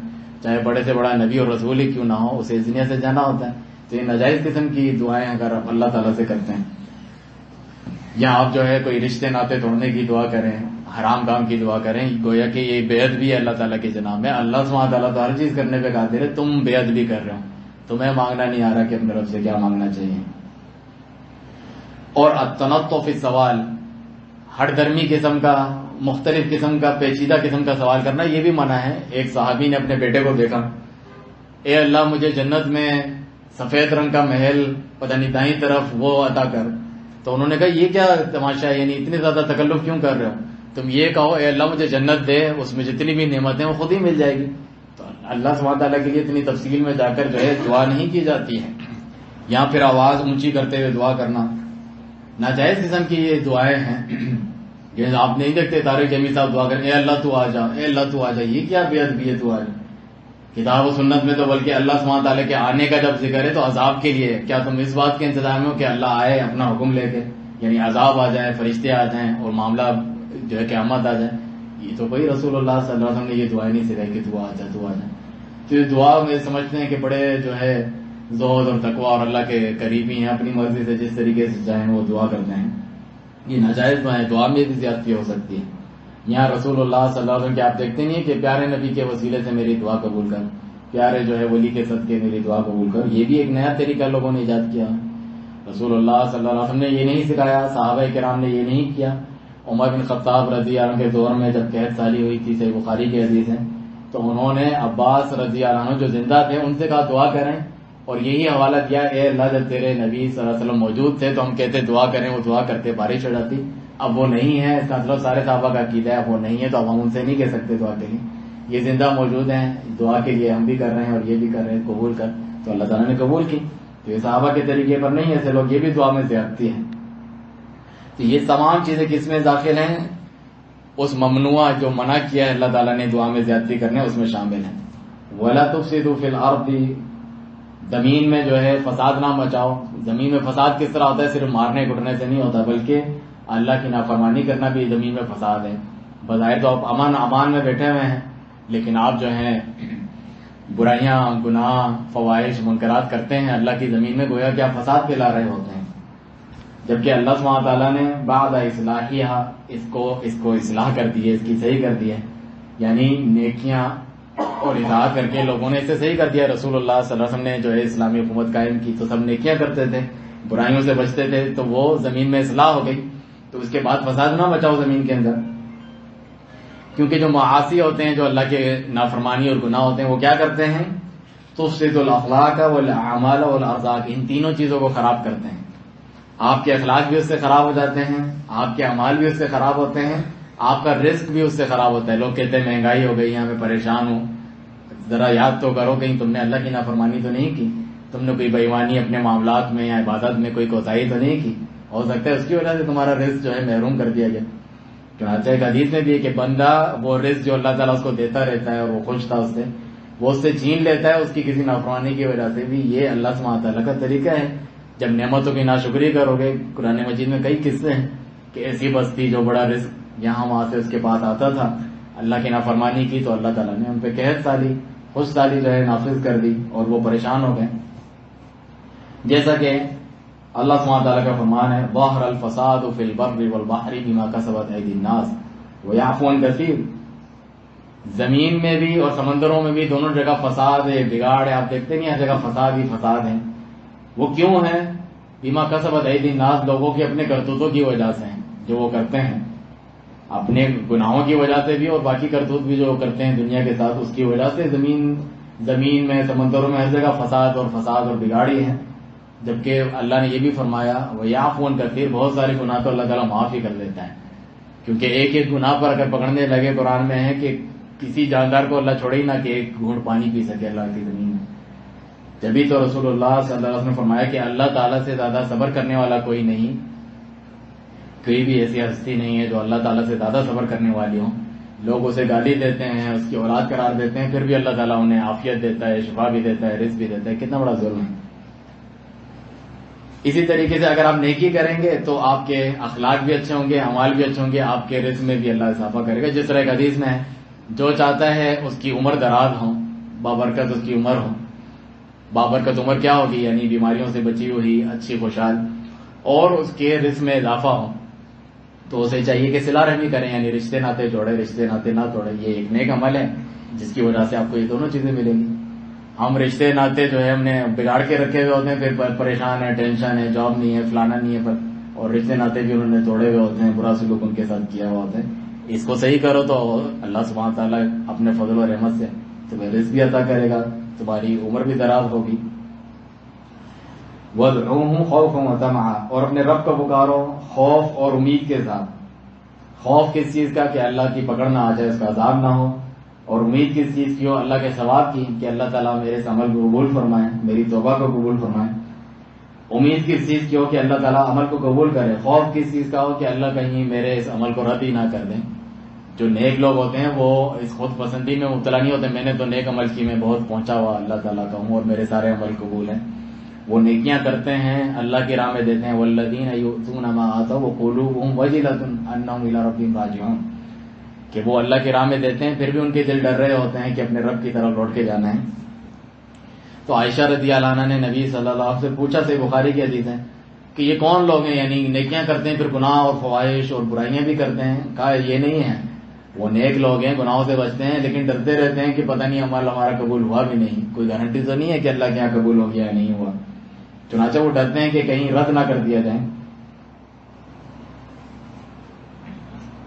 چاہے بڑے سے بڑا نبی اور رسول ہی کیوں نہ ہو، اسے اس دنیا سے جانا ہوتا ہے. تو یہ ناجائز قسم کی دعائیں اگر آپ اللہ تعالیٰ سے کرتے ہیں، یا آپ جو ہے کوئی رشتے ناطے توڑنے کی دعا کریں، حرام کام کی دعا کریں، گویا کہ یہ بیعت بھی ہے اللہ تعالیٰ کی جناب میں. اللہ سبحانہ تعالیٰ تو ہر چیز کرنے پہ قادر ہے، تم بیعت بھی کر رہے ہو، تمہیں مانگنا نہیں آ رہا کہ اپنے رب سے کیا مانگنا چاہیے. اور التنطع فی السوال، ہر درمی قسم کا، مختلف قسم کا، پیچیدہ قسم کا سوال کرنا یہ بھی منع ہے. ایک صحابی نے اپنے بیٹے کو دیکھا، اے اللہ مجھے جنت میں سفید رنگ کا محل پتہ نہیں دائیں طرف وہ عطا کر. تو انہوں نے کہا یہ کیا تماشا ہے، یعنی اتنی زیادہ تکلف کیوں کر رہے ہو، تم یہ کہو اے اللہ مجھے جنت دے، اس میں جتنی بھی نعمتیں وہ خود ہی مل جائے گی. تو اللہ سبحانہ تعالیٰ کے لیے اتنی تفصیل میں جا کر جو ہے دعا نہیں کی جاتی ہے. یہاں پھر آواز اونچی کرتے ہوئے دعا کرنا ناجائز قسم کی یہ دعائیں ہیں. یہ آپ نہیں دیکھتے طارق جمیل صاحب دعا کریں اے اللہ تو آ جا، اے اللہ تو آ جا، یہ کیا بے ادبی ہے دعا ہے. کتاب و سنت میں تو بلکہ اللہ سبحانہ تعالیٰ کے آنے کا جب ذکر ہے تو عذاب کے لیے. کیا تم اس بات کے انتظار میں ہو کہ اللہ آئے اپنا حکم لے کے، یعنی عذاب آ جائے، فرشتے آ جائیں اور معاملہ جو ہے قیامت آ جائے؟ یہ تو کوئی رسول اللہ صلی اللہ علیہ وسلم نے یہ دعائیں نہیں سکھائی کہ تو آ جا تو آ جا. تو یہ دعا میں سمجھتے ہیں کہ بڑے جو ہے زہد اور تقویٰ اور اللہ کے قریبی ہیں، اپنی مرضی سے جس طریقے سے چاہیں وہ دعا کرتے ہیں. یہ ناجائز دعائیں، دعا میں بھی زیادتی ہو سکتی ہے. یہاں رسول اللہ صلی اللہ علیہ وسلم کے آپ دیکھتے نہیں کہ پیارے نبی کے وسیلے سے میری دعا قبول کر، پیارے جو ہے ولی کے صدقے میری دعا قبول کر. یہ بھی ایک نیا طریقہ لوگوں نے ایجاد کیا. رسول اللہ صلی اللہ علیہ وسلم نے یہ نہیں سکھایا، صحابہ کرام نے یہ نہیں کیا. عمر بن خطاب رضی اللہ عنہ کے دور میں جب قحط سالی ہوئی تھی، صحیح بخاری کے حدیث ہے، تو انہوں نے عباس رضی اللہ عنہ جو زندہ تھے ان سے کہا دعا کریں، اور یہی حوالہ دیا اے اللہ جب تیرے نبی صلی اللہ علیہ وسلم موجود تھے تو ہم کہتے دعا کریں، وہ دعا کرتے بارش ہو جاتی. اب وہ نہیں ہے، اس کا مطلب سارے صحابہ کا عقیدہ ہے اب وہ نہیں ہے تو اب ہم ان سے نہیں کہہ سکتے دعا کے لیے. یہ زندہ موجود ہیں، دعا کے لیے ہم بھی کر رہے ہیں اور یہ بھی کر رہے ہیں، قبول کر. تو اللہ تعالیٰ نے قبول کی. تو یہ صحابہ کے طریقے پر نہیں، ایسے لوگ یہ بھی دعا میں زیادتی ہیں. تو یہ تمام چیزیں کس میں داخل ہیں؟ اس ممنوع جو منع کیا ہے اللہ تعالیٰ نے دعا میں زیادتی کرنے اس میں شامل ہیں. وَلَا تُفْسِدُوا فِي الْأَرْضِ، زمین میں جو ہے فساد نہ مچاؤ. زمین میں فساد کس طرح ہوتا ہے؟ صرف مارنے گھٹنے سے نہیں ہوتا، بلکہ اللہ کی نافرمانی کرنا بھی زمین میں فساد ہے. بظاہر تو آپ امان میں بیٹھے ہوئے ہیں، لیکن آپ جو ہیں برائیاں، گناہ، فواحش، منکرات کرتے ہیں اللہ کی زمین میں، گویا کہ آپ فساد پھیلا رہے ہوتے ہیں. جبکہ اللہ سبحانہ تعالیٰ نے بعد اصلاحیہ اس کو اصلاح کر دی ہے، اس کی صحیح کر دی ہے، یعنی نیکیاں اور اطاعت کر کے لوگوں نے اسے صحیح کر دیا. رسول اللہ صلی اللہ علیہ وسلم نے جو ہے اسلامی حکومت قائم کی تو سب نیکیاں کرتے تھے، برائیوں سے بچتے تھے، تو وہ زمین میں اصلاح ہو گئی. تو اس کے بعد فساد نہ بچاؤ زمین کے اندر، کیونکہ جو معاصی ہوتے ہیں، جو اللہ کے نافرمانی اور گناہ ہوتے ہیں، وہ کیا کرتے ہیں؟ تفسد الاخلاق والاعمال والارزاق، ان تینوں چیزوں کو خراب کرتے ہیں. آپ کے اخلاق بھی اس سے خراب ہو جاتے ہیں، آپ کے اعمال بھی اس سے خراب ہوتے ہیں، آپ کا رزق بھی اس سے خراب ہوتا ہے. لوگ کہتے ہیں مہنگائی ہو گئی ہے، میں پریشان ہوں. ذرا یاد تو کرو کہیں تم نے اللہ کی نافرمانی تو نہیں کی، تم نے کوئی بےایمانی اپنے معاملات میں یا عبادت میں کوئی کوتاہی تو نہیں کی، ہو سکتا ہے اس کی وجہ سے تمہارا رزق جو ہے محروم کر دیا گیا. چنانچہ ایک حدیث میں بھی ہے کہ بندہ وہ رزق جو اللہ تعالیٰ اس کو دیتا رہتا ہے اور وہ خوش تھا اس سے، وہ اس سے چھین لیتا ہے اس کی کسی نافرمانی کی وجہ سے بھی. یہ اللہ سبحانہ تعالیٰ کا طریقہ ہے. جب نعمتوں کی ناشکری کرو گے، قرآن مجید میں کئی قصے ہیں کہ ایسی بستی جو بڑا رزق یہاں وہاں سے اس کے پاس آتا تھا، اللہ کی نافرمانی کی تو اللہ تعالیٰ نے ان پہ قحط سالی، خوش سالی جو ہے نافذ کر دی اور وہ پریشان ہو گئے. جیسا کہ اللہ سبحانہ تعالیٰ کا فرمان ہے ظہر الفساد فی البر والبحر بما کسبت ایدی الناس ویعفو عن کثیر. زمین میں بھی اور سمندروں میں بھی دونوں جگہ فساد ہے، بگاڑ ہے. آپ دیکھتے ہیں ہر جگہ فساد ہی فساد ہے. وہ کیوں ہے؟ بما کسبت ایدی الناس، لوگوں کے اپنے کرتوتوں کی وجہ سے ہیں جو وہ کرتے ہیں، اپنے گناہوں کی وجہ سے بھی اور باقی کرتوت بھی جو کرتے ہیں دنیا کے ساتھ، اس کی وجہ سے زمین میں سمندروں میں ہر جگہ فساد اور بگاڑی ہے. جبکہ اللہ نے یہ بھی فرمایا وَيَعْفُو عَن كَثِيرٍ، بہت سارے گناہ تو اللہ تعالیٰ معاف ہی کر دیتا ہے. کیونکہ ایک ایک گناہ پر اگر پکڑنے لگے، قرآن میں ہے کہ کسی جاندار کو اللہ چھوڑے ہی نہ کہ ایک گھونٹ پانی پی سکے اللہ کی زمین میں. جبھی تو رسول اللہ صلی اللہ علیہ وسلم نے فرمایا کہ اللہ تعالیٰ سے زیادہ صبر کرنے والا کوئی نہیں، کوئی بھی ایسی ہستی نہیں ہے جو اللہ تعالیٰ سے زیادہ صبر کرنے والی ہوں. لوگ اسے گالی دیتے ہیں، اس کی اولاد قرار دیتے ہیں، پھر بھی اللہ تعالیٰ انہیں عافیت دیتا ہے، شفا بھی دیتا ہے، رزق بھی دیتا ہے. کتنا بڑا ظلم ہے. اسی طریقے سے اگر آپ نیکی کریں گے تو آپ کے اخلاق بھی اچھے ہوں گے، اعمال بھی اچھے ہوں گے، آپ کے رزق میں بھی اللہ اضافہ کرے گا. جس طرح ایک حدیث میں ہے جو چاہتا ہے اس کی عمر دراز ہو، بابرکت اس کی عمر ہو. بابرکت عمر کیا ہوگی؟ یعنی بیماریوں سے بچی ہوئی، اچھی خوشحال، اور اس کے رزق میں اضافہ ہو. تو اسے چاہیے کہ صلہ رحمی کریں، یعنی رشتے ناطے جوڑے، رشتے ناطے نہ توڑے. یہ ایک نیک عمل ہے جس کی وجہ سے آپ کو یہ دونوں چیزیں ملیں گی. ہم رشتے ناطے جو ہے ہم نے بگاڑ کے رکھے ہوئے ہوتے ہیں، پھر پریشان ہے، ٹینشن ہے، جاب نہیں ہے، فلانا نہیں ہے، اور رشتے ناطے بھی انہوں نے توڑے ہوئے ہوتے ہیں، برا سلوک ان کے ساتھ کیا ہوا ہوتا ہے. اس کو صحیح کرو تو اللہ سبحانہ تعالیٰ اپنے فضل و رحمت سے تمہیں رزق بھی عطا کرے گا، تمہاری عمر بھی دراز ہوگی. وَادْعُوهُ خَوْفًا وَطَمَعًا، اور اپنے رب کو پکارو خوف اور امید کے ساتھ. خوف کس چیز کا؟ کہ اللہ کی پکڑ نہ آ جائے، اس کا عذاب نہ ہو. اور امید کس چیز کی ہو؟ اللہ کے ثواب کی، کہ اللہ تعالیٰ میرے اس عمل کو قبول فرمائے، میری توبہ کو قبول فرمائے. امید کس چیز کی ہو؟ کہ اللہ تعالیٰ عمل کو قبول کرے. خوف کس چیز کا ہو؟ کہ اللہ کہیں میرے اس عمل کو رد ہی نہ کر دیں. جو نیک لوگ ہوتے ہیں وہ اس خود پسندی میں مبتلا نہیں ہوتے، میں نے تو نیک عمل کی، میں بہت پہنچا ہوا اللہ تعالیٰ کا ہوں اور میرے سارے عمل قبول ہیں. وہ نیکیاں کرتے ہیں، اللہ کی راہ میں دیتے ہیں. والذین یؤتون ما آتوا وقلوبهم وجلۃ انہم الی ربہم راجعون، کہ وہ اللہ کی راہ میں دیتے ہیں پھر بھی ان کے دل ڈر رہے ہوتے ہیں کہ اپنے رب کی طرف لوٹ کے جانا ہے. تو عائشہ رضی اللہ عنہ نے نبی صلی اللہ علیہ وسلم سے پوچھا، صحیح بخاری کی حدیث ہے، کہ یہ کون لوگ ہیں یعنی نیکیاں کرتے ہیں پھر گناہ اور فواحش اور برائیاں بھی کرتے ہیں؟ کہا یہ نہیں ہے، وہ نیک لوگ ہیں، گناہوں سے بچتے ہیں لیکن ڈرتے رہتے ہیں کہ پتہ نہیں عمل ہمارا قبول ہوا بھی نہیں، کوئی گارنٹی تو نہیں ہے کہ اللہ کے یہاں قبول ہو گیا یا نہیں ہوا. چنانچہ وہ ڈرتے ہیں کہ کہیں رد نہ کر دیا جائے.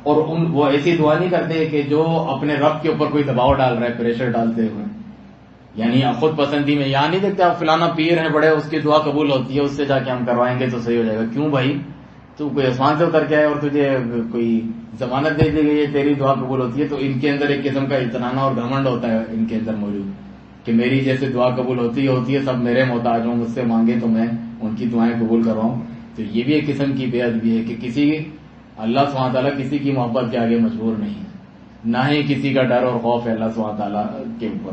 اور وہ ایسی دعا نہیں کرتے کہ جو اپنے رب کے اوپر کوئی دباؤ ڈال رہا ہے، پریشر ڈالتے ہوئے، یعنی خود پسندی میں. یہاں نہیں دیکھتے آپ فلانا پیر ہیں بڑے، اس کی دعا قبول ہوتی ہے، اس سے جا کے ہم کروائیں گے تو صحیح ہو جائے گا. کیوں بھائی؟ تو کوئی آسمان سے اتر کے آئے اور تجھے کوئی ضمانت دے دی گئی ہے تیری دعا قبول ہوتی ہے؟ تو ان کے اندر ایک قسم کا اطمینان اور گھمنڈ ہوتا ہے ان کے اندر موجود، کہ میری جیسے دعا قبول ہوتی ہے، سب میرے محتاج ہوں، مجھ سے مانگے تو میں ان کی دعائیں قبول کرواؤں. تو یہ بھی ایک قسم کی بے ادبی ہے کہ کسی اللہ سبحانہ تعالیٰ کسی کی محبت کے آگے مجبور نہیں ہے، نہ ہی کسی کا ڈر اور خوف ہے اللہ سبحانہ تعالیٰ کے اوپر،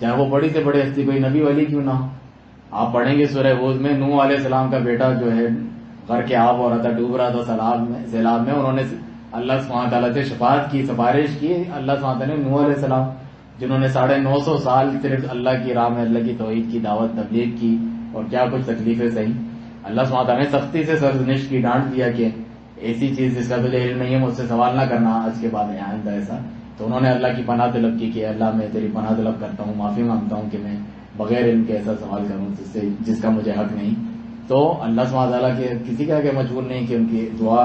چاہے وہ بڑی سے بڑی ہستی کوئی نبی ولی کیوں نہ ہو. آپ پڑھیں گے سورہ ہود میں، نوح علیہ السلام کا بیٹا جو ہے غرق کے آب ہو رہا تھا، ڈوب رہا تھا سیلاب میں، انہوں نے اللہ سبحانہ تعالیٰ سے شفاعت کی، سفارش کی. اللہ سبحانہ تعالیٰ نے نوح علیہ السلام جنہوں نے 950 سال صرف اللہ کی راہ میں اللہ کی توحید کی دعوت تبلیغ کی، اور کیا کچھ تکلیفیں سہی، اللہ سبحانہ تعالیٰ نے سختی سے سرزنش کی، ڈانٹ دیا کہ ایسی چیز جس کا تجھے علم نہیں ہے مجھ سے سوال نہ کرنا آج کے بعد آئندہ ایسا. تو انہوں نے اللہ کی پناہ طلب کی کہ اللہ میں تیری پناہ طلب کرتا ہوں، معافی مانگتا ہوں کہ میں بغیر علم کے ایسا سوال کروں جس کا مجھے حق نہیں. تو اللہ سبحانہ تعالیٰ کے کسی کا آگے مجبور نہیں کہ ان کی دعا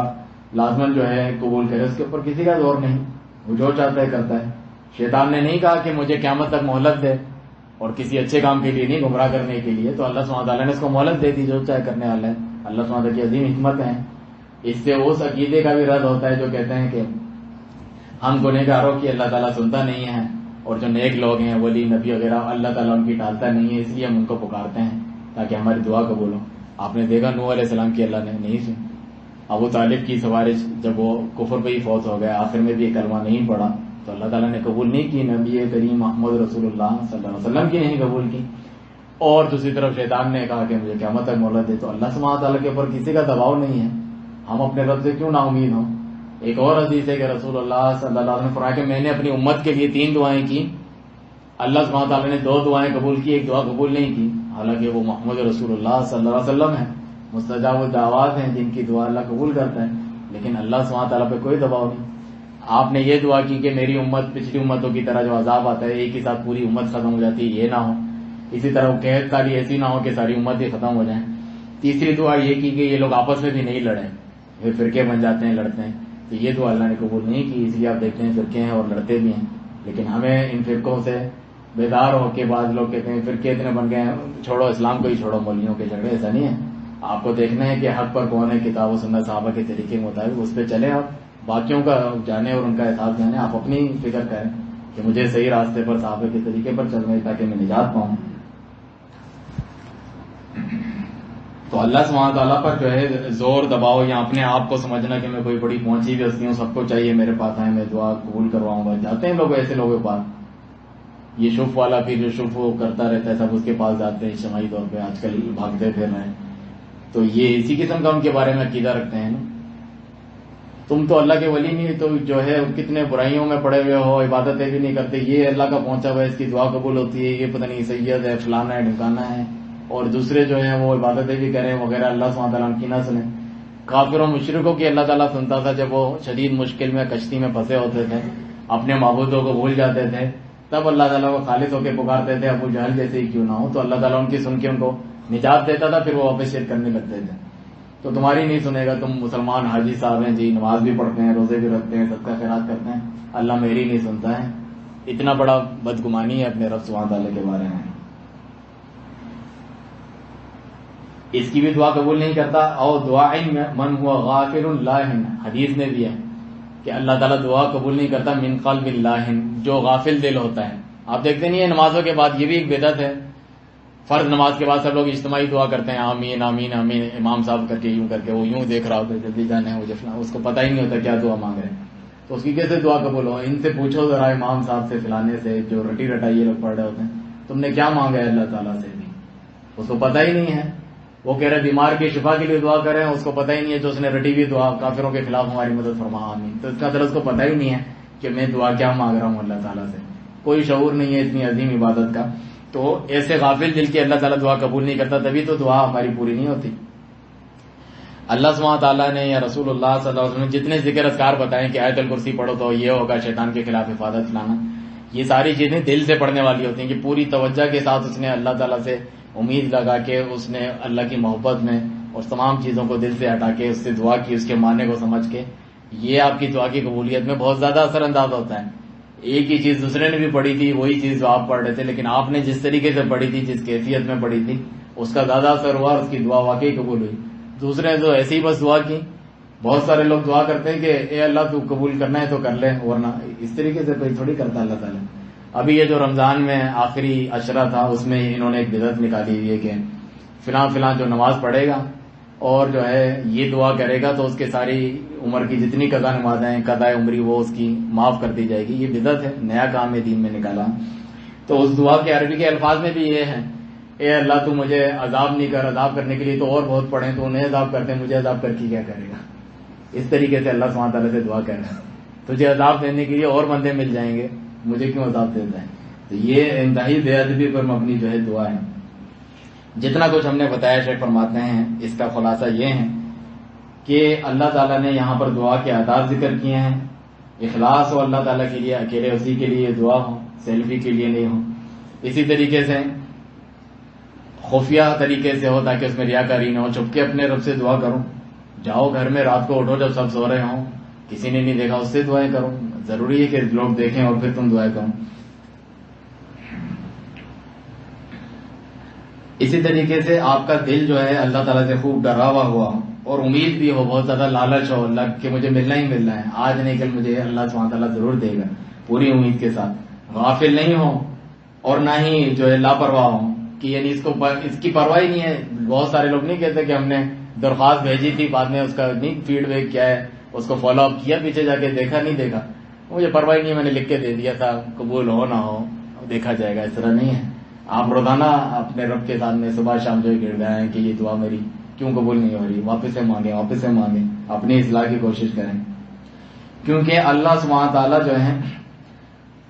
لازمن جو ہے قبول کرے، اس کے اوپر کسی کا زور نہیں، وہ جو چاہتا ہے کرتا ہے. شیطان نے نہیں کہا کہ مجھے قیامت تک مہلت دے، اور کسی اچھے کام کے لیے نہیں، گمراہ کرنے کے لیے. تو اللہ سبحانہ تعالیٰ نے اس کو مہلت دے دی، جو چاہے کرنے والا ہے. اللہ سبحانہ تعالیٰ کی عظیم حکمت ہے. اس سے اس عقیدے کا بھی رد ہوتا ہے جو کہتے ہیں کہ ہم گنہگاروں کی اللہ تعالیٰ سنتا نہیں ہے، اور جو نیک لوگ ہیں ولی نبی وغیرہ اللہ تعالیٰ ان کی ٹالتا نہیں ہے، اس لیے ہم ان کو پکارتے ہیں تاکہ ہماری دعا قبول ہو. آپ نے دیکھا نوح علیہ السلام کی اللہ نے نہیں سنی، ابو طالب کی سوارش جب وہ کفر پہ ہی فوت ہو گئے، آخر میں بھی یہ کلمہ نہیں پڑا تو اللہ تعالیٰ نے قبول نہیں کی، نبی کریم محمد رسول اللہ صلی اللہ علیہ وسلم کی نہیں قبول کی۔ اور دوسری طرف شیطان نے کہا کہ مجھے قیامت تک مہلت دے، تو اللہ سبحانہ تعالیٰ کے اوپر کسی کا دباؤ نہیں ہے، ہم اپنے رب سے کیوں نا امید ہوں۔ ایک اور حدیث ہے کہ رسول اللہ صلی اللہ علیہ وسلم نے فرمایا کہ میں نے اپنی امت کے لیے 3 دعائیں کی، اللہ سبحانہ تعالیٰ نے 2 دعائیں قبول کی، ایک دعا قبول نہیں کی، حالانکہ وہ محمد رسول اللہ صلی اللہ علیہ وسلم ہیں، مستجاب الدعوات ہیں، جن کی دعا اللہ قبول کرتا ہے، لیکن اللہ سبحانہ تعالیٰ پہ کوئی دباؤ نہیں۔ آپ نے یہ دعا کی کہ میری امت پچھلی امتوں کی طرح جو عذاب آتا ہے ایک ہی ساتھ پوری امت ختم ہو جاتی ہے، یہ نہ ہو، اسی طرح قحط سالی ایسی نہ ہو کہ ساری امت ہی ختم ہو جائیں۔ تیسری دعا یہ کی کہ یہ لوگ آپس میں بھی نہیں لڑیں، پھر فرقے بن جاتے ہیں، لڑتے ہیں، تو یہ دعا اللہ نے قبول نہیں کی، اس لیے آپ دیکھتے ہیں فرقے ہیں اور لڑتے بھی ہیں۔ لیکن ہمیں ان فرقوں سے بیدار ہو کے بعض لوگ کہتے ہیں فرقے اتنے بن گئے ہیں، چھوڑو اسلام کو ہی چھوڑو، مولویوں کے جھگڑے، ایسا نہیں ہے۔ آپ کو دیکھنا ہے کہ حق پر کون ہے، کتاب و سنت صحابہ کے طریقے کے مطابق اس پہ چلیں، آپ باقیوں کا جانیں اور ان کا احساس جانیں، آپ اپنی فکر کریں کہ مجھے صحیح راستے پر صحابہ کے طریقے پر چلنا ہے تاکہ میں نجات پاؤں۔ تو اللہ سبحانہ تعالیٰ پر جو ہے زور دباؤ یا اپنے آپ کو سمجھنا کہ میں کوئی بڑی پہنچی ہوئی ہستی ہوں، سب کو چاہیے میرے پاس آئے، میں دعا قبول کرواؤں گا، جاتے ہیں لوگ ایسے لوگوں کے پاس، یہ شف والا پھر جو شف وہ کرتا رہتا ہے سب اس کے پاس جاتے ہیں اجتماعی طور پہ، آج کل بھاگتے پھر رہے ہیں، تو یہ اسی قسم کا ان کے بارے میں عقیدہ رکھتے ہیں نا۔ تم تو اللہ کے ولی نہیں، تو جو ہے کتنے برائیوں میں پڑے ہوئے ہو، عبادتیں بھی نہیں کرتے، یہ اللہ کا پہنچا ہوا ہے، اس کی دعا قبول ہوتی ہے، یہ پتہ نہیں سید ہے، فلانا ہے، ڈھمکانا ہے، اور دوسرے جو ہیں وہ عبادتیں بھی کریں وغیرہ، اللہ سبحانہ تعالیٰ کی نہ سنیں۔ کافروں مشرکوں کی اللہ تعالیٰ سنتا تھا جب وہ شدید مشکل میں کشتی میں پھنسے ہوتے تھے، اپنے معبودوں کو بھول جاتے تھے، تب اللہ تعالیٰ کو خالص ہو کے پکارتے تھے، ابو جہل جیسے ہی کیوں نہ ہو، تو اللہ تعالیٰ ان کی سن کے ان کو نجات دیتا تھا، پھر وہ واپس شرک کرنے لگتے تھے۔ تو تمہاری نہیں سنے گا، تم مسلمان حاجی صاحب ہیں جی، نماز بھی پڑھتے ہیں، روزے بھی رکھتے ہیں، صدقہ خیرات کرتے ہیں، اللہ میری نہیں سنتا ہے، اتنا بڑا بدگمانی ہے اپنے رب سبحانہ تعالیٰ کے بارے میں۔ اس کی بھی دعا قبول نہیں کرتا۔ اور دعا من ہوا غافل لاہن، حدیث میں بھی ہے کہ اللہ تعالیٰ دعا قبول نہیں کرتا من قلب لاہن، جو غافل دل ہوتا ہے۔ آپ دیکھتے نہیں ہیں نمازوں کے بعد، یہ بھی ایک بدعت ہے، فرض نماز کے بعد سب لوگ اجتماعی دعا کرتے ہیں، آمین آمین آمین، امام صاحب کر کے یوں کر کے، وہ یوں دیکھ رہا ہوتا ہے جلدی جانا ہے، اس کو پتہ ہی نہیں ہوتا کیا دعا مانگ رہے ہیں، تو اس کی کیسے دعا قبول ہو؟ ان سے پوچھو ذرا، امام صاحب سے، فلانے سے، جو رٹی رٹائی یہ لوگ پڑھ رہے ہوتے ہیں، تم نے کیا مانگا ہے اللہ تعالیٰ سے؟ بھی اس کو پتہ ہی نہیں ہے۔ وہ کہہ رہے بیمار کی شفا کے لیے دعا کریں، اس کو پتہ ہی نہیں ہے جو اس نے رٹی ہوئی دعا، کافروں کے خلاف ہماری مدد فرما آمین، تو اس کا اصل اس کو پتہ ہی نہیں ہے کہ میں دعا کیا مانگ رہا ہوں اللہ تعالیٰ سے، کوئی شعور نہیں ہے اتنی عظیم عبادت کا۔ تو ایسے غافل دل کی اللہ تعالیٰ دعا قبول نہیں کرتا، تبھی تو دعا ہماری پوری نہیں ہوتی۔ اللہ سبحانہ تعالیٰ نے یا رسول اللہ صلی اللہ علیہ وسلم نے جتنے ذکر اذکار بتائیں کہ آیت الکرسی پڑھو تو یہ ہوگا، شیطان کے خلاف حفاظت لانا، یہ ساری چیزیں دل سے پڑھنے والی ہوتی ہیں کہ پوری توجہ کے ساتھ اس نے اللہ تعالیٰ سے امید لگا کے، اس نے اللہ کی محبت میں اور تمام چیزوں کو دل سے ہٹا کے اس سے دعا کی، اس کے معنی کو سمجھ کے، یہ آپ کی دعا کی قبولیت میں بہت زیادہ اثر انداز ہوتا ہے۔ ایک ہی چیز دوسرے نے بھی پڑھی تھی، وہی چیز جو آپ پڑھ رہے تھے، لیکن آپ نے جس طریقے سے پڑھی تھی، جس کیفیت میں پڑھی تھی، اس کا زیادہ اثر ہوا اور اس کی دعا واقعی قبول ہوئی۔ دوسرے نے تو ایسے ہی بس دعا کی، بہت سارے لوگ دعا کرتے ہیں کہ اے اللہ تو قبول کرنا ہے تو کر لے، ورنہ اس طریقے سے کوئی تھوڑی کرتا اللہ تعالیٰ۔ ابھی یہ جو رمضان میں آخری عشرہ تھا، اس میں انہوں نے ایک بدعت نکالی ہوئی ہے کہ فلاں فلاں جو نماز پڑھے گا اور جو ہے یہ دعا کرے گا تو اس کے ساری عمر کی جتنی قضا نمازیں ہیں، قضائے عمری، وہ اس کی معاف کر دی جائے گی۔ یہ بدعت ہے، نیا کام ہے دین میں نکالا۔ تو اس دعا کے عربی کے الفاظ میں بھی یہ ہے، اے اللہ تو مجھے عذاب نہیں کر، عذاب کرنے کے لیے تو اور بہت پڑھیں، تو انہیں عذاب کرتے ہیں، مجھے عذاب کر کے کیا کرے گا؟ اس طریقے سے اللہ سبحانہ تعالیٰ سے دعا کر رہا ہے، تجھے عذاب دینے کے لیے اور بندے مل جائیں گے، مجھے کیوں عذاب دیتا ہے؟ تو یہ انتہائی بے ادبی پر مبنی جو ہے دعا ہے۔ جتنا کچھ ہم نے بتایا شیخ فرماتے ہیں، اس کا خلاصہ یہ ہے کہ اللہ تعالیٰ نے یہاں پر دعا کے آداب ذکر کیے ہیں، اخلاص ہو اللہ تعالیٰ کے لیے، اکیلے اسی کے لیے دعا ہو، سیلفی کے لیے نہیں ہو۔ اسی طریقے سے خفیہ طریقے سے ہو تاکہ اس میں ریاکاری نہ ہو، چھپ کے اپنے رب سے دعا کرو، جاؤ گھر میں رات کو اٹھو جب سب سو رہے ہوں، کسی نے نہیں دیکھا، اس سے دعائیں کرو، ضروری ہے کہ لوگ دیکھیں اور پھر تم دعائیں کرو۔ اسی طریقے سے آپ کا دل جو ہے اللہ تعالیٰ سے خوب ڈرا ہوا ہوا اور امید بھی ہو، بہت زیادہ لالچ ہو اللہ کہ مجھے ملنا ہی ملنا ہے، آج نہیں کل مجھے اللہ سبحانہ تعالیٰ ضرور دے گا، پوری امید کے ساتھ۔ غافل نہیں ہو اور نہ ہی جو ہے لاپرواہ ہو کہ یعنی اس کی پرواہ ہی نہیں ہے۔ بہت سارے لوگ نہیں کہتے کہ ہم نے درخواست بھیجی تھی، بعد میں اس کا نہیں فیڈ بیک کیا ہے، اس کو فالو اپ کیا، پیچھے جا کے دیکھا نہیں دیکھا، مجھے پرواہ نہیں ہے، میں نے لکھ کے دے دیا تھا، قبول ہو نہ ہو دیکھا جائے گا. اس طرح نہیں ہے. آپ روزانہ اپنے رب کے سامنے صبح شام جو گر گئے ہیں کہ یہ دعا میری کیوں قبول نہیں ہو رہی، واپس سے مانگیں، اپنی اصلاح کی کوشش کریں. کیونکہ اللہ سبحانہ تعالیٰ جو ہے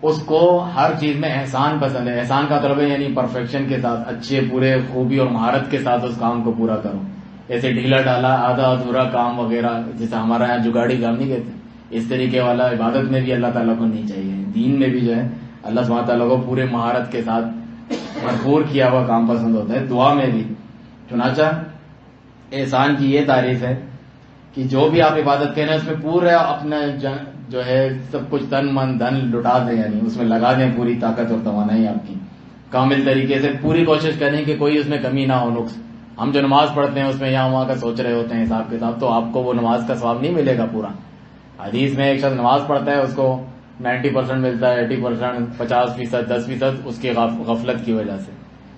اس کو ہر چیز میں احسان پسند ہے. احسان کا طلب ہے یعنی پرفیکشن کے ساتھ، اچھے پورے خوبی اور مہارت کے ساتھ اس کام کو پورا کرو. ایسے ڈھیلا ڈالا آدھا ادھورا کام وغیرہ، جیسے ہمارے یہاں جگاڑی کام نہیں کہتے، اس طریقے والا عبادت میں بھی اللہ تعالیٰ کو نہیں چاہیے. دین میں بھی جو ہے اللہ سبحانہ تعالیٰ کو پورے مہارت کے ساتھ بھرپور کیا ہوا کام پسند ہوتا ہے. دعا میں بھی چنانچہ احسان کی یہ تعریف ہے کہ جو بھی آپ عبادت کریں اس میں پورا اپنا جو ہے سب کچھ تن من دھن لٹا دیں، یعنی اس میں لگا دیں پوری طاقت اور توانائی آپ کی، کامل طریقے سے پوری کوشش کریں کہ کوئی اس میں کمی نہ ہو، نقص. ہم جو نماز پڑھتے ہیں اس میں یہاں وہاں کا سوچ رہے ہوتے ہیں حساب کتاب، تو آپ کو وہ نماز کا ثواب نہیں ملے گا پورا. حدیث میں ایک شخص نماز پڑھتا ہے اس کو 90% ملتا ہے، 80%، 50%، 10% اس کی غفلت کی وجہ سے.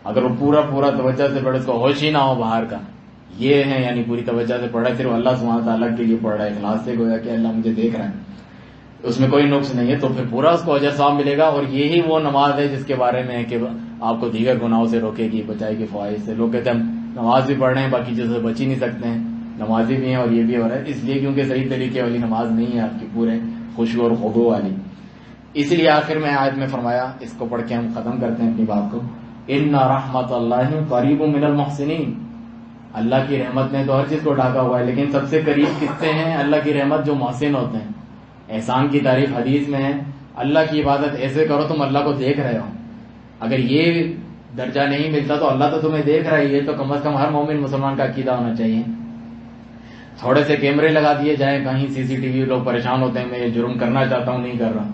اگر وہ پورا توجہ سے پڑھے، اس کو ہوش ہی نہ ہو باہر کا، یہ ہے یعنی پوری توجہ سے پڑھا، صرف اللہ سبحانہ تعالیٰ کے لیے پڑھ رہا ہے، اخلاص سے گویا کہ اللہ مجھے دیکھ رہا ہے، اس میں کوئی نقص نہیں ہے، تو پھر پورا اس کو اجر ثواب ملے گا. اور یہی وہ نماز ہے جس کے بارے میں ہے کہ آپ کو دیگر گناہوں سے روکے گی، بچائے گی فوائد سے. لوگ کہتے ہیں ہم نماز بھی پڑھ رہے ہیں باقی چیزوں سے بچ ہی نہیں سکتے ہیں، نمازی بھی ہیں اور یہ بھی ہو رہا ہے، اس لیے کیونکہ صحیح طریقے والی نماز نہیں ہے آپ کی، پورے خشوع اور خضوع والی. اسی لیے آخر میں آیت میں فرمایا، اس کو پڑھ کے ہم ختم کرتے ہیں اپنی بات کو، ان رحمت اللہ قریب من المحسنین. اللہ کی رحمت نے تو ہر چیز کو ڈھاکا ہوا ہے، لیکن سب سے قریب کس سے ہیں اللہ کی رحمت؟ جو محسن ہوتے ہیں. احسان کی تعریف حدیث میں ہے، اللہ کی عبادت ایسے کرو تم اللہ کو دیکھ رہے ہو. اگر یہ درجہ نہیں ملتا تو اللہ تو تمہیں دیکھ رہا ہے، یہ تو کم از کم ہر مومن مسلمان کا عقیدہ ہونا چاہیے. تھوڑے سے کیمرے لگا دیے جائیں کہیں CCTV، لوگ پریشان ہوتے ہیں میں یہ جرم کرنا چاہتا ہوں نہیں کر رہا،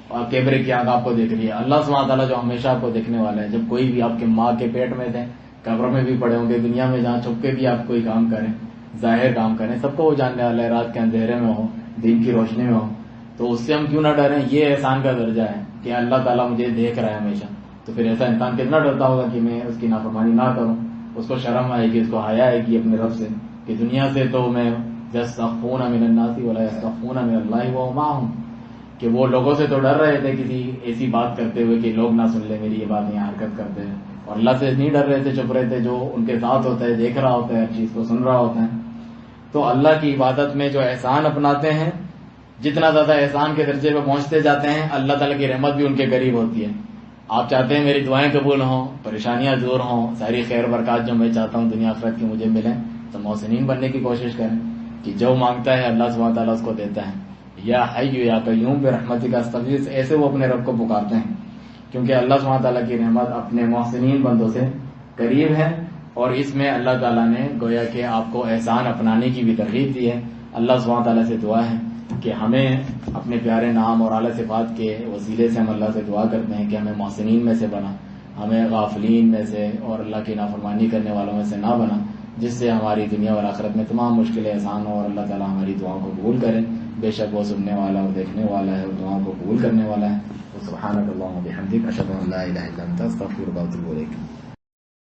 اور کیمرے کی آنکھ آپ کو دیکھ رہی ہے. اللہ سبحانہ تعالیٰ جو ہمیشہ آپ کو دیکھنے والا ہے، جب کوئی بھی آپ کے ماں کے پیٹ میں تھے، قبر میں بھی پڑے ہوں گے، دنیا میں جہاں چھپ کے بھی آپ کوئی کام کریں، ظاہر کام کریں، سب کو وہ جاننے والا ہے، رات کے اندھیرے میں ہو دن کی روشنی میں ہو. تو اس سے ہم کیوں نہ ڈریں؟ یہ احسان کا درجہ ہے کہ اللہ تعالیٰ مجھے دیکھ رہا ہے ہمیشہ. تو پھر ایسا انسان کتنا ڈرتا ہوگا کہ میں اس کی نافرمانی نہ کروں. اس کو شرم آئے گی، اس کو حیا آئے گی اپنے رب سے کہ دنیا سے تو میں یستخفون من الناس ولا یستخفون من اللہ وهو معهم، کہ وہ لوگوں سے تو ڈر رہے تھے کسی ایسی بات کرتے ہوئے کہ لوگ نہ سن لیں میری یہ بات، یہاں حرکت کرتے ہیں، اور اللہ سے نہیں ڈر رہے تھے، چپ رہے تھے، جو ان کے ساتھ ہوتا ہے، دیکھ رہا ہوتا ہے، ہر چیز کو سن رہا ہوتا ہے. تو اللہ کی عبادت میں جو احسان اپناتے ہیں، جتنا زیادہ احسان کے درجے پہ پہنچتے جاتے ہیں، اللہ تعالیٰ کی رحمت بھی ان کے قریب ہوتی ہے. آپ چاہتے ہیں میری دعائیں قبول ہوں، پریشانیاں دور ہوں، ساری خیر برکات جو میں چاہتا ہوں دنیا آخرت کی مجھے ملیں، تو محسنین بننے کی کوشش کریں کہ جو مانگتا ہے اللہ سبحانہ تعالیٰ اس کو دیتا ہے. یا حی یا قیوم برحمتک استغیث، ایسے وہ اپنے رب کو پکارتے ہیں، کیونکہ اللہ سبحانہ تعالیٰ کی رحمت اپنے محسنین بندوں سے قریب ہے. اور اس میں اللہ تعالیٰ نے گویا کہ آپ کو احسان اپنانے کی بھی ترغیب دی ہے. اللہ سبحانہ تعالیٰ سے دعا ہے کہ ہمیں اپنے پیارے نام اور اعلیٰ صفات کے وسیلے سے ہم اللہ سے دعا کرتے ہیں کہ ہمیں محسنین میں سے بنا، ہمیں غافلین میں سے اور اللہ کی نافرمانی کرنے والوں میں سے نہ بنا، جس سے ہماری دنیا اور آخرت میں تمام مشکلیں آسان ہوں اور اللہ تعالیٰ ہماری دعاؤں کو قبول کرے. بے شک وہ سننے والا اور دیکھنے والا ہے اور دعاؤں کو قبول کرنے والا ہے. سبحانک اللہم و بحمدک، اشہد ان لا الہ الا انت، استغفرک و اتوب الیک.